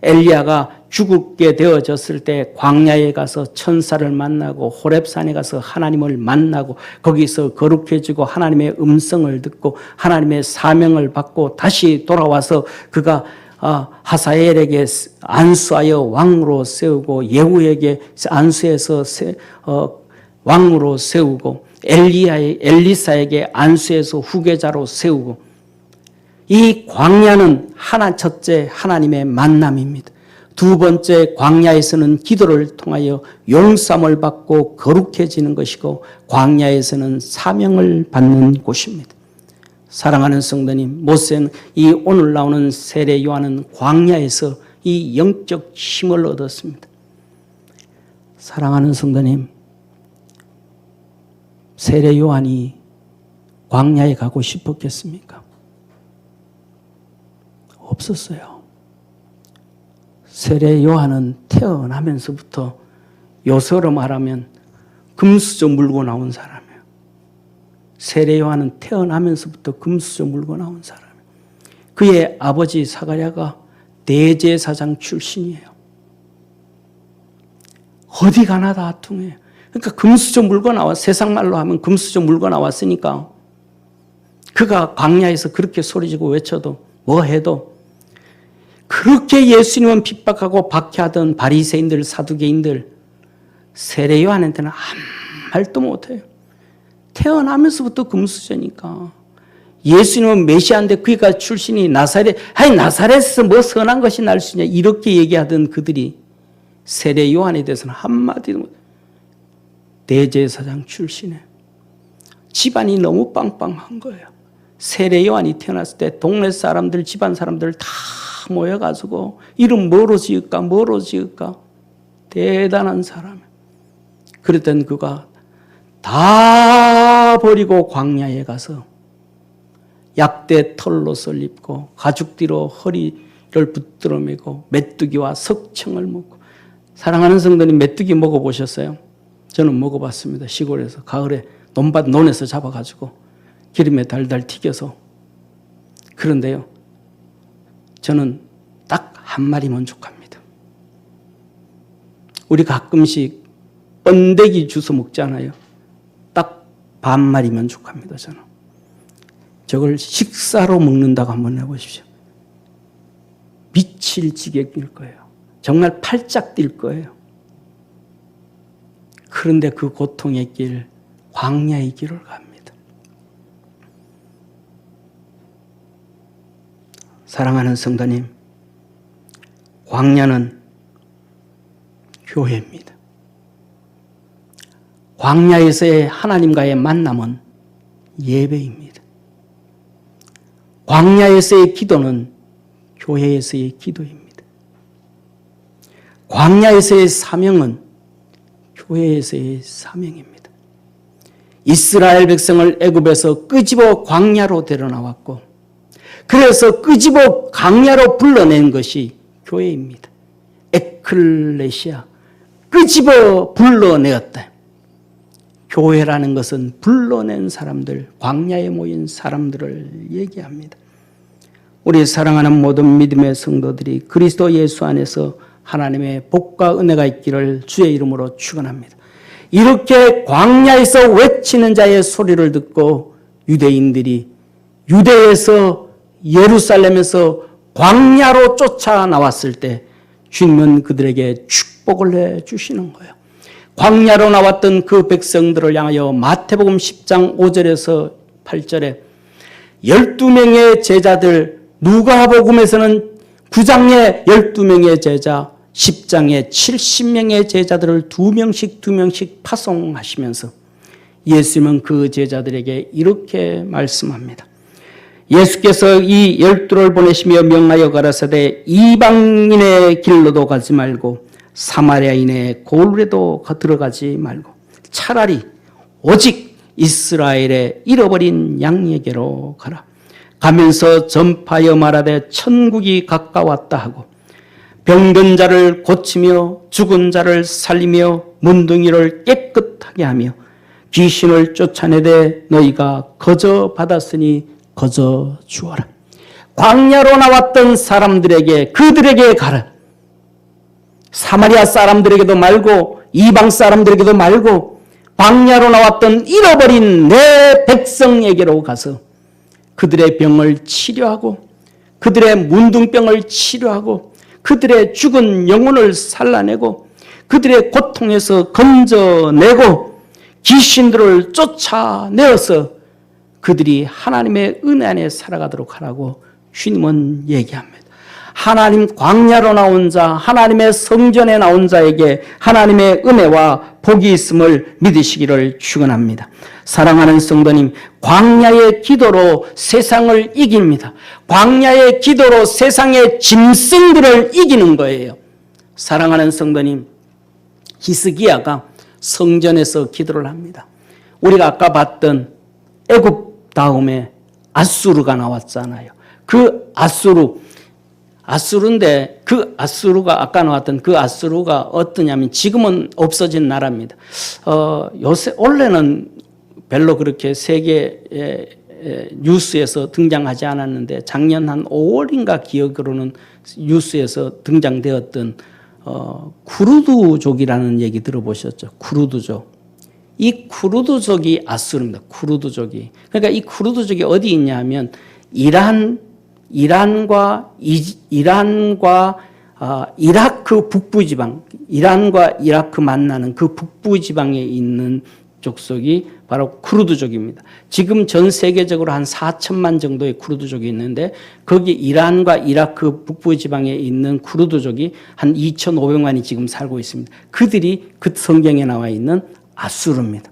엘리야가 죽게 되어졌을 때 광야에 가서 천사를 만나고 호렙산에 가서 하나님을 만나고 거기서 거룩해지고 하나님의 음성을 듣고 하나님의 사명을 받고 다시 돌아와서 그가 하사엘에게 안수하여 왕으로 세우고 예후에게 안수해서 왕으로 세우고 엘리사에게 안수해서 후계자로 세우고 이 광야는 첫째 하나님의 만남입니다. 두 번째 광야에서는 기도를 통하여 용서함을 받고 거룩해지는 것이고 광야에서는 사명을 받는 곳입니다. 사랑하는 성도님, 모세는 이 오늘 나오는 세례 요한은 광야에서 이 영적 힘을 얻었습니다. 사랑하는 성도님, 세례 요한이 광야에 가고 싶었겠습니까? 없었어요. 세례 요한은 태어나면서부터 요서로 말하면 금수저 물고 나온 사람이에요. 세례 요한은 태어나면서부터 금수저 물고 나온 사람이에요. 그의 아버지 사가랴가 대제사장 출신이에요. 어디 가나 다 통해요. 그러니까 금수저 물고 나와, 세상 말로 하면 금수저 물고 나왔으니까 그가 광야에서 그렇게 소리지고 외쳐도 뭐 해도 그렇게 예수님은 핍박하고 박해하던 바리새인들, 사두개인들, 세례 요한한테는 아무 말도 못해요. 태어나면서부터 금수저니까. 예수님은 메시아인데 그가 출신이 나사렛에서 뭐 선한 것이 날 수 있냐 이렇게 얘기하던 그들이 세례 요한에 대해서는 한마디도 못해요. 대제사장 출신에 집안이 너무 빵빵한 거예요. 세례 요한이 태어났을 때 동네 사람들, 집안 사람들 다 모여가지고 이름 뭐로 지을까? 대단한 사람. 그랬던 그가 다 버리고 광야에 가서 약대 털옷을 입고 가죽띠로 허리를 붙들어 매고 메뚜기와 석청을 먹고. 사랑하는 성도님, 메뚜기 먹어보셨어요? 저는 먹어봤습니다. 시골에서 가을에 논에서 잡아가지고 기름에 달달 튀겨서. 그런데요, 저는 딱 한 마리 만족합니다. 우리 가끔씩 번데기 주워 먹잖아요. 딱 반 마리 만족합니다, 저는. 저걸 식사로 먹는다고 한번 해보십시오. 미칠 지경일 거예요. 정말 팔짝 뛸 거예요. 그런데 그 고통의 길, 광야의 길을 갑니다. 사랑하는 성도님, 광야는 교회입니다. 광야에서의 하나님과의 만남은 예배입니다. 광야에서의 기도는 교회에서의 기도입니다. 광야에서의 사명은 교회에서의 사명입니다. 이스라엘 백성을 애굽에서 끄집어 광야로 데려나왔고 그래서 끄집어 광야로 불러낸 것이 교회입니다. 에클레시아, 끄집어 불러내었다. 교회라는 것은 불러낸 사람들, 광야에 모인 사람들을 얘기합니다. 우리 사랑하는 모든 믿음의 성도들이 그리스도 예수 안에서 하나님의 복과 은혜가 있기를 주의 이름으로 축원합니다. 이렇게 광야에서 외치는 자의 소리를 듣고 유대인들이 유대에서 예루살렘에서 광야로 쫓아 나왔을 때 주님은 그들에게 축복을 해 주시는 거예요. 광야로 나왔던 그 백성들을 향하여 마태복음 10장 5절에서 8절에 12명의 제자들, 누가복음에서는 9장에 12명의 제자, 10장에 70명의 제자들을 2명씩 파송하시면서 예수님은 그 제자들에게 이렇게 말씀합니다. 예수께서 이 12를 보내시며 명하여 가라사대 이방인의 길로도 가지 말고 사마리아인의 고을에도 들어가지 말고 차라리 오직 이스라엘의 잃어버린 양에게로 가라. 가면서 전파하여 말하되 천국이 가까웠다 하고 병든 자를 고치며 죽은 자를 살리며 문둥이를 깨끗하게 하며 귀신을 쫓아내되 너희가 거저 받았으니 거저 주어라. 광야로 나왔던 사람들에게 그들에게 가라. 사마리아 사람들에게도 말고 이방 사람들에게도 말고 광야로 나왔던 잃어버린 내 백성에게로 가서 그들의 병을 치료하고 그들의 문둥병을 치료하고 그들의 죽은 영혼을 살라내고 그들의 고통에서 건져내고 귀신들을 쫓아내어서 그들이 하나님의 은혜 안에 살아가도록 하라고 주님은 얘기합니다. 하나님 광야로 나온 자, 하나님의 성전에 나온 자에게 하나님의 은혜와 복이 있음을 믿으시기를 축원합니다. 사랑하는 성도님, 광야의 기도로 세상을 이깁니다. 광야의 기도로 세상의 짐승들을 이기는 거예요. 사랑하는 성도님, 히스기야가 성전에서 기도를 합니다. 우리가 아까 봤던 애굽 다음에 아수르가 나왔잖아요. 그 아수르인데 그 아수르가 아까 나왔던 그 아수르가 어떠냐면 지금은 없어진 나라입니다. 요새 원래는 별로 그렇게 세계 뉴스에서 등장하지 않았는데 작년 한 5월인가 기억으로는 뉴스에서 등장되었던 쿠르드족이라는 얘기 들어보셨죠? 쿠르드족. 이 쿠르드족이 아수르입니다. 쿠르드족이. 그러니까 이 쿠르드족이 어디 있냐 하면 이란과 이라크 북부 지방, 이란과 이라크 만나는 그 북부 지방에 있는 족속이 바로 쿠르드족입니다. 지금 전 세계적으로 한 4천만 정도의 쿠르드족이 있는데 거기 이란과 이라크 북부 지방에 있는 쿠르드족이 한 2,500만이 지금 살고 있습니다. 그들이 그 성경에 나와 있는 아수르입니다.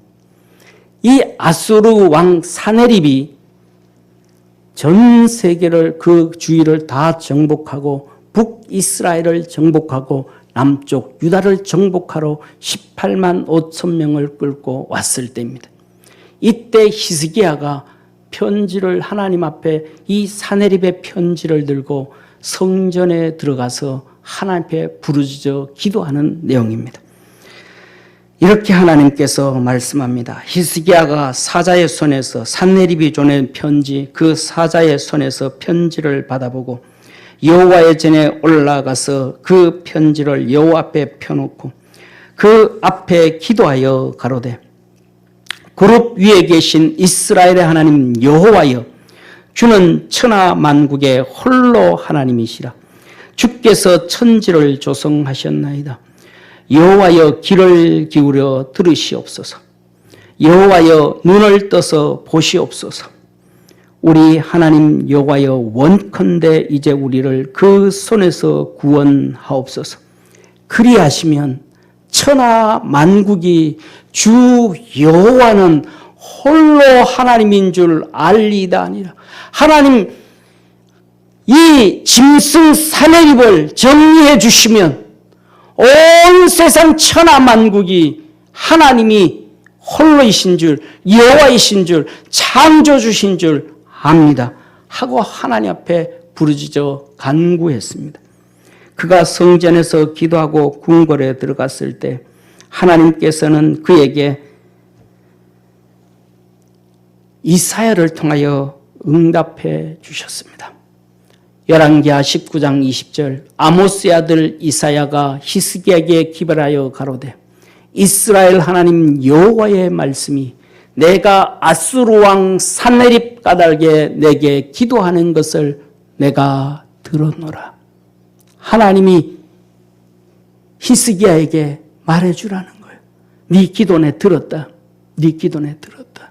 이 아수르 왕 사네립이 전 세계를 그 주위를 다 정복하고 북이스라엘을 정복하고 남쪽 유다를 정복하러 18만 5천 명을 끌고 왔을 때입니다. 이때 히스기야가 편지를 하나님 앞에 이 사네립의 편지를 들고 성전에 들어가서 하나님 앞에 부르짖어 기도하는 내용입니다. 이렇게 하나님께서 말씀합니다. 히스기야가 사자의 손에서 산네립이 보낸 편지, 그 사자의 손에서 편지를 받아보고 여호와의 전에 올라가서 그 편지를 여호와 앞에 펴놓고 그 앞에 기도하여 가로되 그룹 위에 계신 이스라엘의 하나님 여호와여, 주는 천하 만국의 홀로 하나님이시라. 주께서 천지를 조성하셨나이다. 여호와여, 귀를 기울여 들으시옵소서. 여호와여, 눈을 떠서 보시옵소서. 우리 하나님 여호와여, 원컨대 이제 우리를 그 손에서 구원하옵소서. 그리하시면 천하 만국이 주 여호와는 홀로 하나님인 줄 알리다 아니라. 하나님, 이 짐승 사내립을 정리해 주시면 온 세상 천하 만국이 하나님이 홀로이신 줄, 여호와이신 줄, 창조주신 줄 압니다. 하고 하나님 앞에 부르짖어 간구했습니다. 그가 성전에서 기도하고 궁궐에 들어갔을 때 하나님께서는 그에게 이사야를 통하여 응답해 주셨습니다. 열왕기하 19장 20절 아모스의 아들 이사야가 히스기야에게 기별하여 가로되 이스라엘 하나님 여호와의 말씀이 내가 아수르 왕 산헤립 까닭에 내게 기도하는 것을 내가 들었노라. 하나님이 히스기야에게 말해주라는 거예요. 네 기도 내 들었다. 네 기도 내 들었다.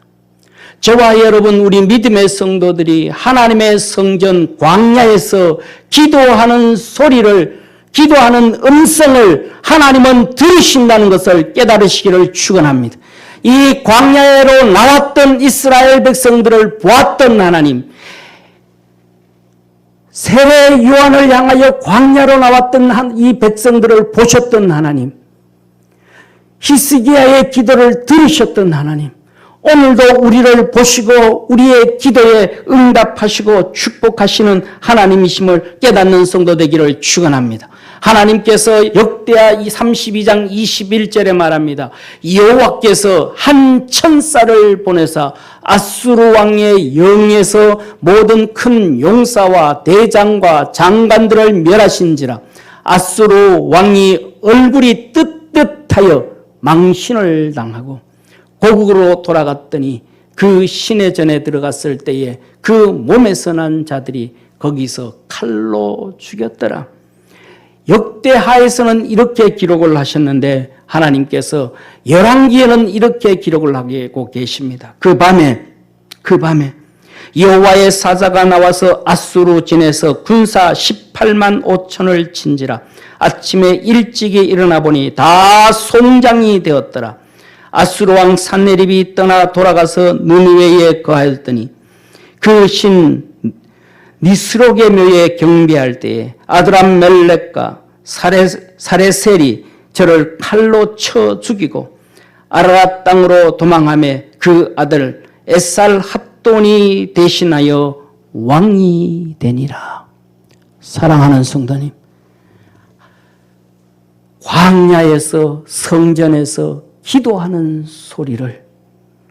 저와 여러분 우리 믿음의 성도들이 하나님의 성전 광야에서 기도하는 소리를 기도하는 음성을 하나님은 들으신다는 것을 깨달으시기를 축원합니다. 이 광야로 나왔던 이스라엘 백성들을 보았던 하나님, 세례 요한을 향하여 광야로 나왔던 이 백성들을 보셨던 하나님, 히스기야의 기도를 들으셨던 하나님, 오늘도 우리를 보시고 우리의 기도에 응답하시고 축복하시는 하나님이심을 깨닫는 성도 되기를 축원합니다. 하나님께서 역대하 32장 21절에 말합니다. 여호와께서 한 천사를 보내사 아수르 왕의 영에서 모든 큰 용사와 대장과 장관들을 멸하신지라. 아수르 왕이 얼굴이 뜨뜻하여 망신을 당하고 고국으로 돌아갔더니 그 시내전에 들어갔을 때에 그 몸에서 난 자들이 거기서 칼로 죽였더라. 역대하에서는 이렇게 기록을 하셨는데 하나님께서 열왕기에는 이렇게 기록을 하고 계십니다. 그 밤에 여호와의 사자가 나와서 아수르 진에서 군사 18만 5천을 친지라. 아침에 일찍이 일어나 보니 다 송장이 되었더라. 아수르 왕 산헤립이 떠나 돌아가서 느니웨에 거하였더니 그 신 니스록의 묘에 경배할 때에 아드람멜렉과 사레셀이 저를 칼로 쳐 죽이고 아라랏 땅으로 도망하며 그 아들 에살핫돈이 대신하여 왕이 되니라. 사랑하는 성도님, 광야에서 성전에서 기도하는 소리를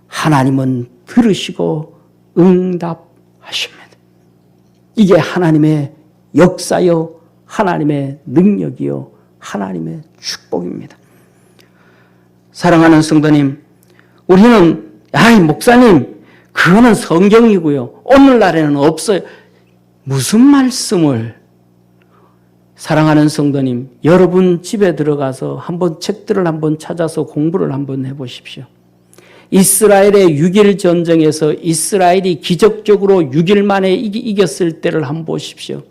하나님은 들으시고 응답하십니다. 이게 하나님의 역사요, 하나님의 능력이요, 하나님의 축복입니다. 사랑하는 성도님, 우리는 목사님 그거는 성경이고요, 오늘날에는 없어요. 무슨 말씀을? 사랑하는 성도님, 여러분 집에 들어가서 한번 책들을 한번 찾아서 공부를 한번 해보십시오. 이스라엘의 6.1 전쟁에서 이스라엘이 기적적으로 6일 만에 이겼을 때를 한번 보십시오.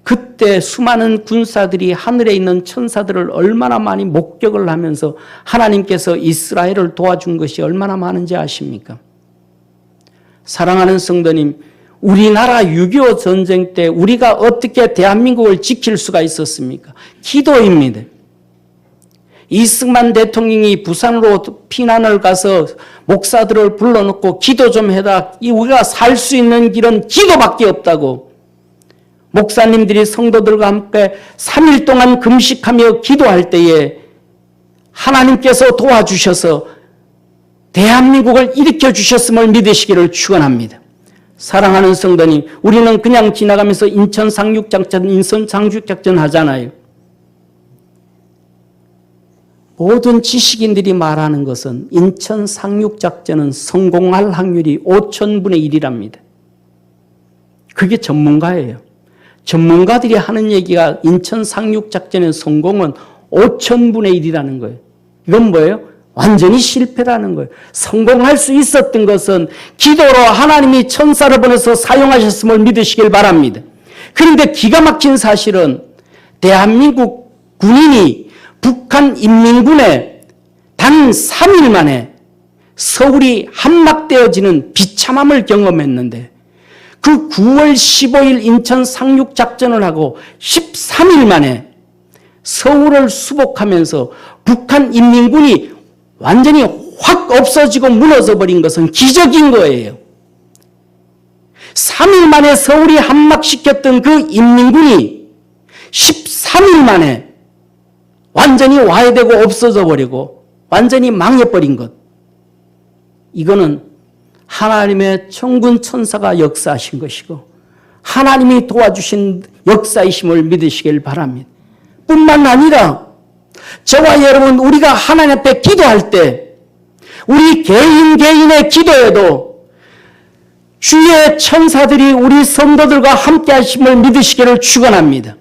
그때 수많은 군사들이 하늘에 있는 천사들을 얼마나 많이 목격을 하면서 하나님께서 이스라엘을 도와준 것이 얼마나 많은지 아십니까? 사랑하는 성도님, 우리나라 6.25 전쟁 때 우리가 어떻게 대한민국을 지킬 수가 있었습니까? 기도입니다. 이승만 대통령이 부산으로 피난을 가서 목사들을 불러놓고 기도 좀 해라. 우리가 살 수 있는 길은 기도밖에 없다고. 목사님들이 성도들과 함께 3일 동안 금식하며 기도할 때에 하나님께서 도와주셔서 대한민국을 일으켜 주셨음을 믿으시기를 축원합니다. 사랑하는 성도님, 우리는 그냥 지나가면서 인천 상륙작전, 인천 상륙작전 하잖아요. 모든 지식인들이 말하는 것은 인천 상륙작전은 성공할 확률이 5,000분의 1이랍니다. 그게 전문가예요. 전문가들이 하는 얘기가 인천 상륙작전의 성공은 5,000분의 1이라는 거예요. 이건 뭐예요? 완전히 실패라는 거예요. 성공할 수 있었던 것은 기도로 하나님이 천사를 보내서 사용하셨음을 믿으시길 바랍니다. 그런데 기가 막힌 사실은 대한민국 군인이 북한 인민군에 단 3일 만에 서울이 함락되어지는 비참함을 경험했는데 그 9월 15일 인천 상륙작전을 하고 13일 만에 서울을 수복하면서 북한 인민군이 완전히 확 없어지고 무너져 버린 것은 기적인 거예요. 3일 만에 서울이 함락시켰던 그 인민군이 13일 만에 완전히 와해되고 없어져 버리고 완전히 망해버린 것. 이거는 하나님의 천군 천사가 역사하신 것이고 하나님이 도와주신 역사이심을 믿으시길 바랍니다. 뿐만 아니라 저와 여러분 우리가 하나님 앞에 기도할 때 우리 개인의 기도에도 주의 천사들이 우리 성도들과 함께 하심을 믿으시기를 축원합니다.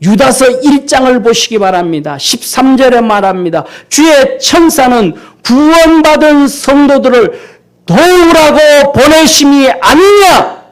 유다서 1장을 보시기 바랍니다. 13절에 말합니다. 주의 천사는 구원받은 성도들을 도우라고 보내심이 아니냐.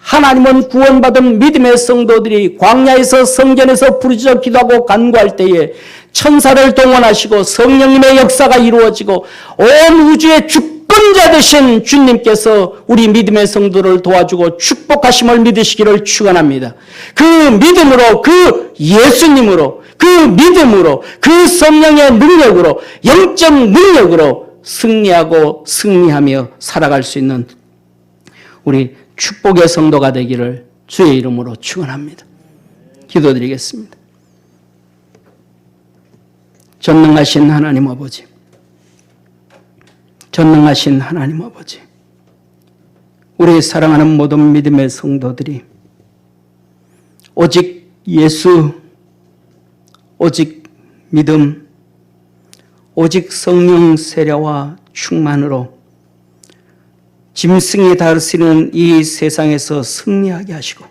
하나님은 구원받은 믿음의 성도들이 광야에서 성전에서 부르짖어 기도하고 간구할 때에 천사를 동원하시고 성령님의 역사가 이루어지고 온 우주의 주권자 되신 주님께서 우리 믿음의 성도를 도와주고 축복하심을 믿으시기를 축원합니다. 그 믿음으로 그 예수님으로 그 믿음으로 그 성령의 능력으로 영적 능력으로 승리하고 승리하며 살아갈 수 있는 우리 축복의 성도가 되기를 주의 이름으로 축원합니다. 기도드리겠습니다. 전능하신 하나님 아버지, 전능하신 하나님 아버지, 우리 사랑하는 모든 믿음의 성도들이 오직 예수, 오직 믿음, 오직 성령 세례와 충만으로 짐승이 다스리는 이 세상에서 승리하게 하시고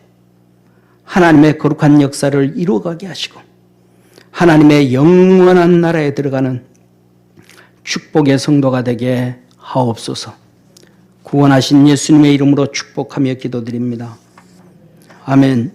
하나님의 거룩한 역사를 이루어가게 하시고 하나님의 영원한 나라에 들어가는 축복의 성도가 되게 하옵소서. 구원하신 예수님의 이름으로 축복하며 기도드립니다. 아멘.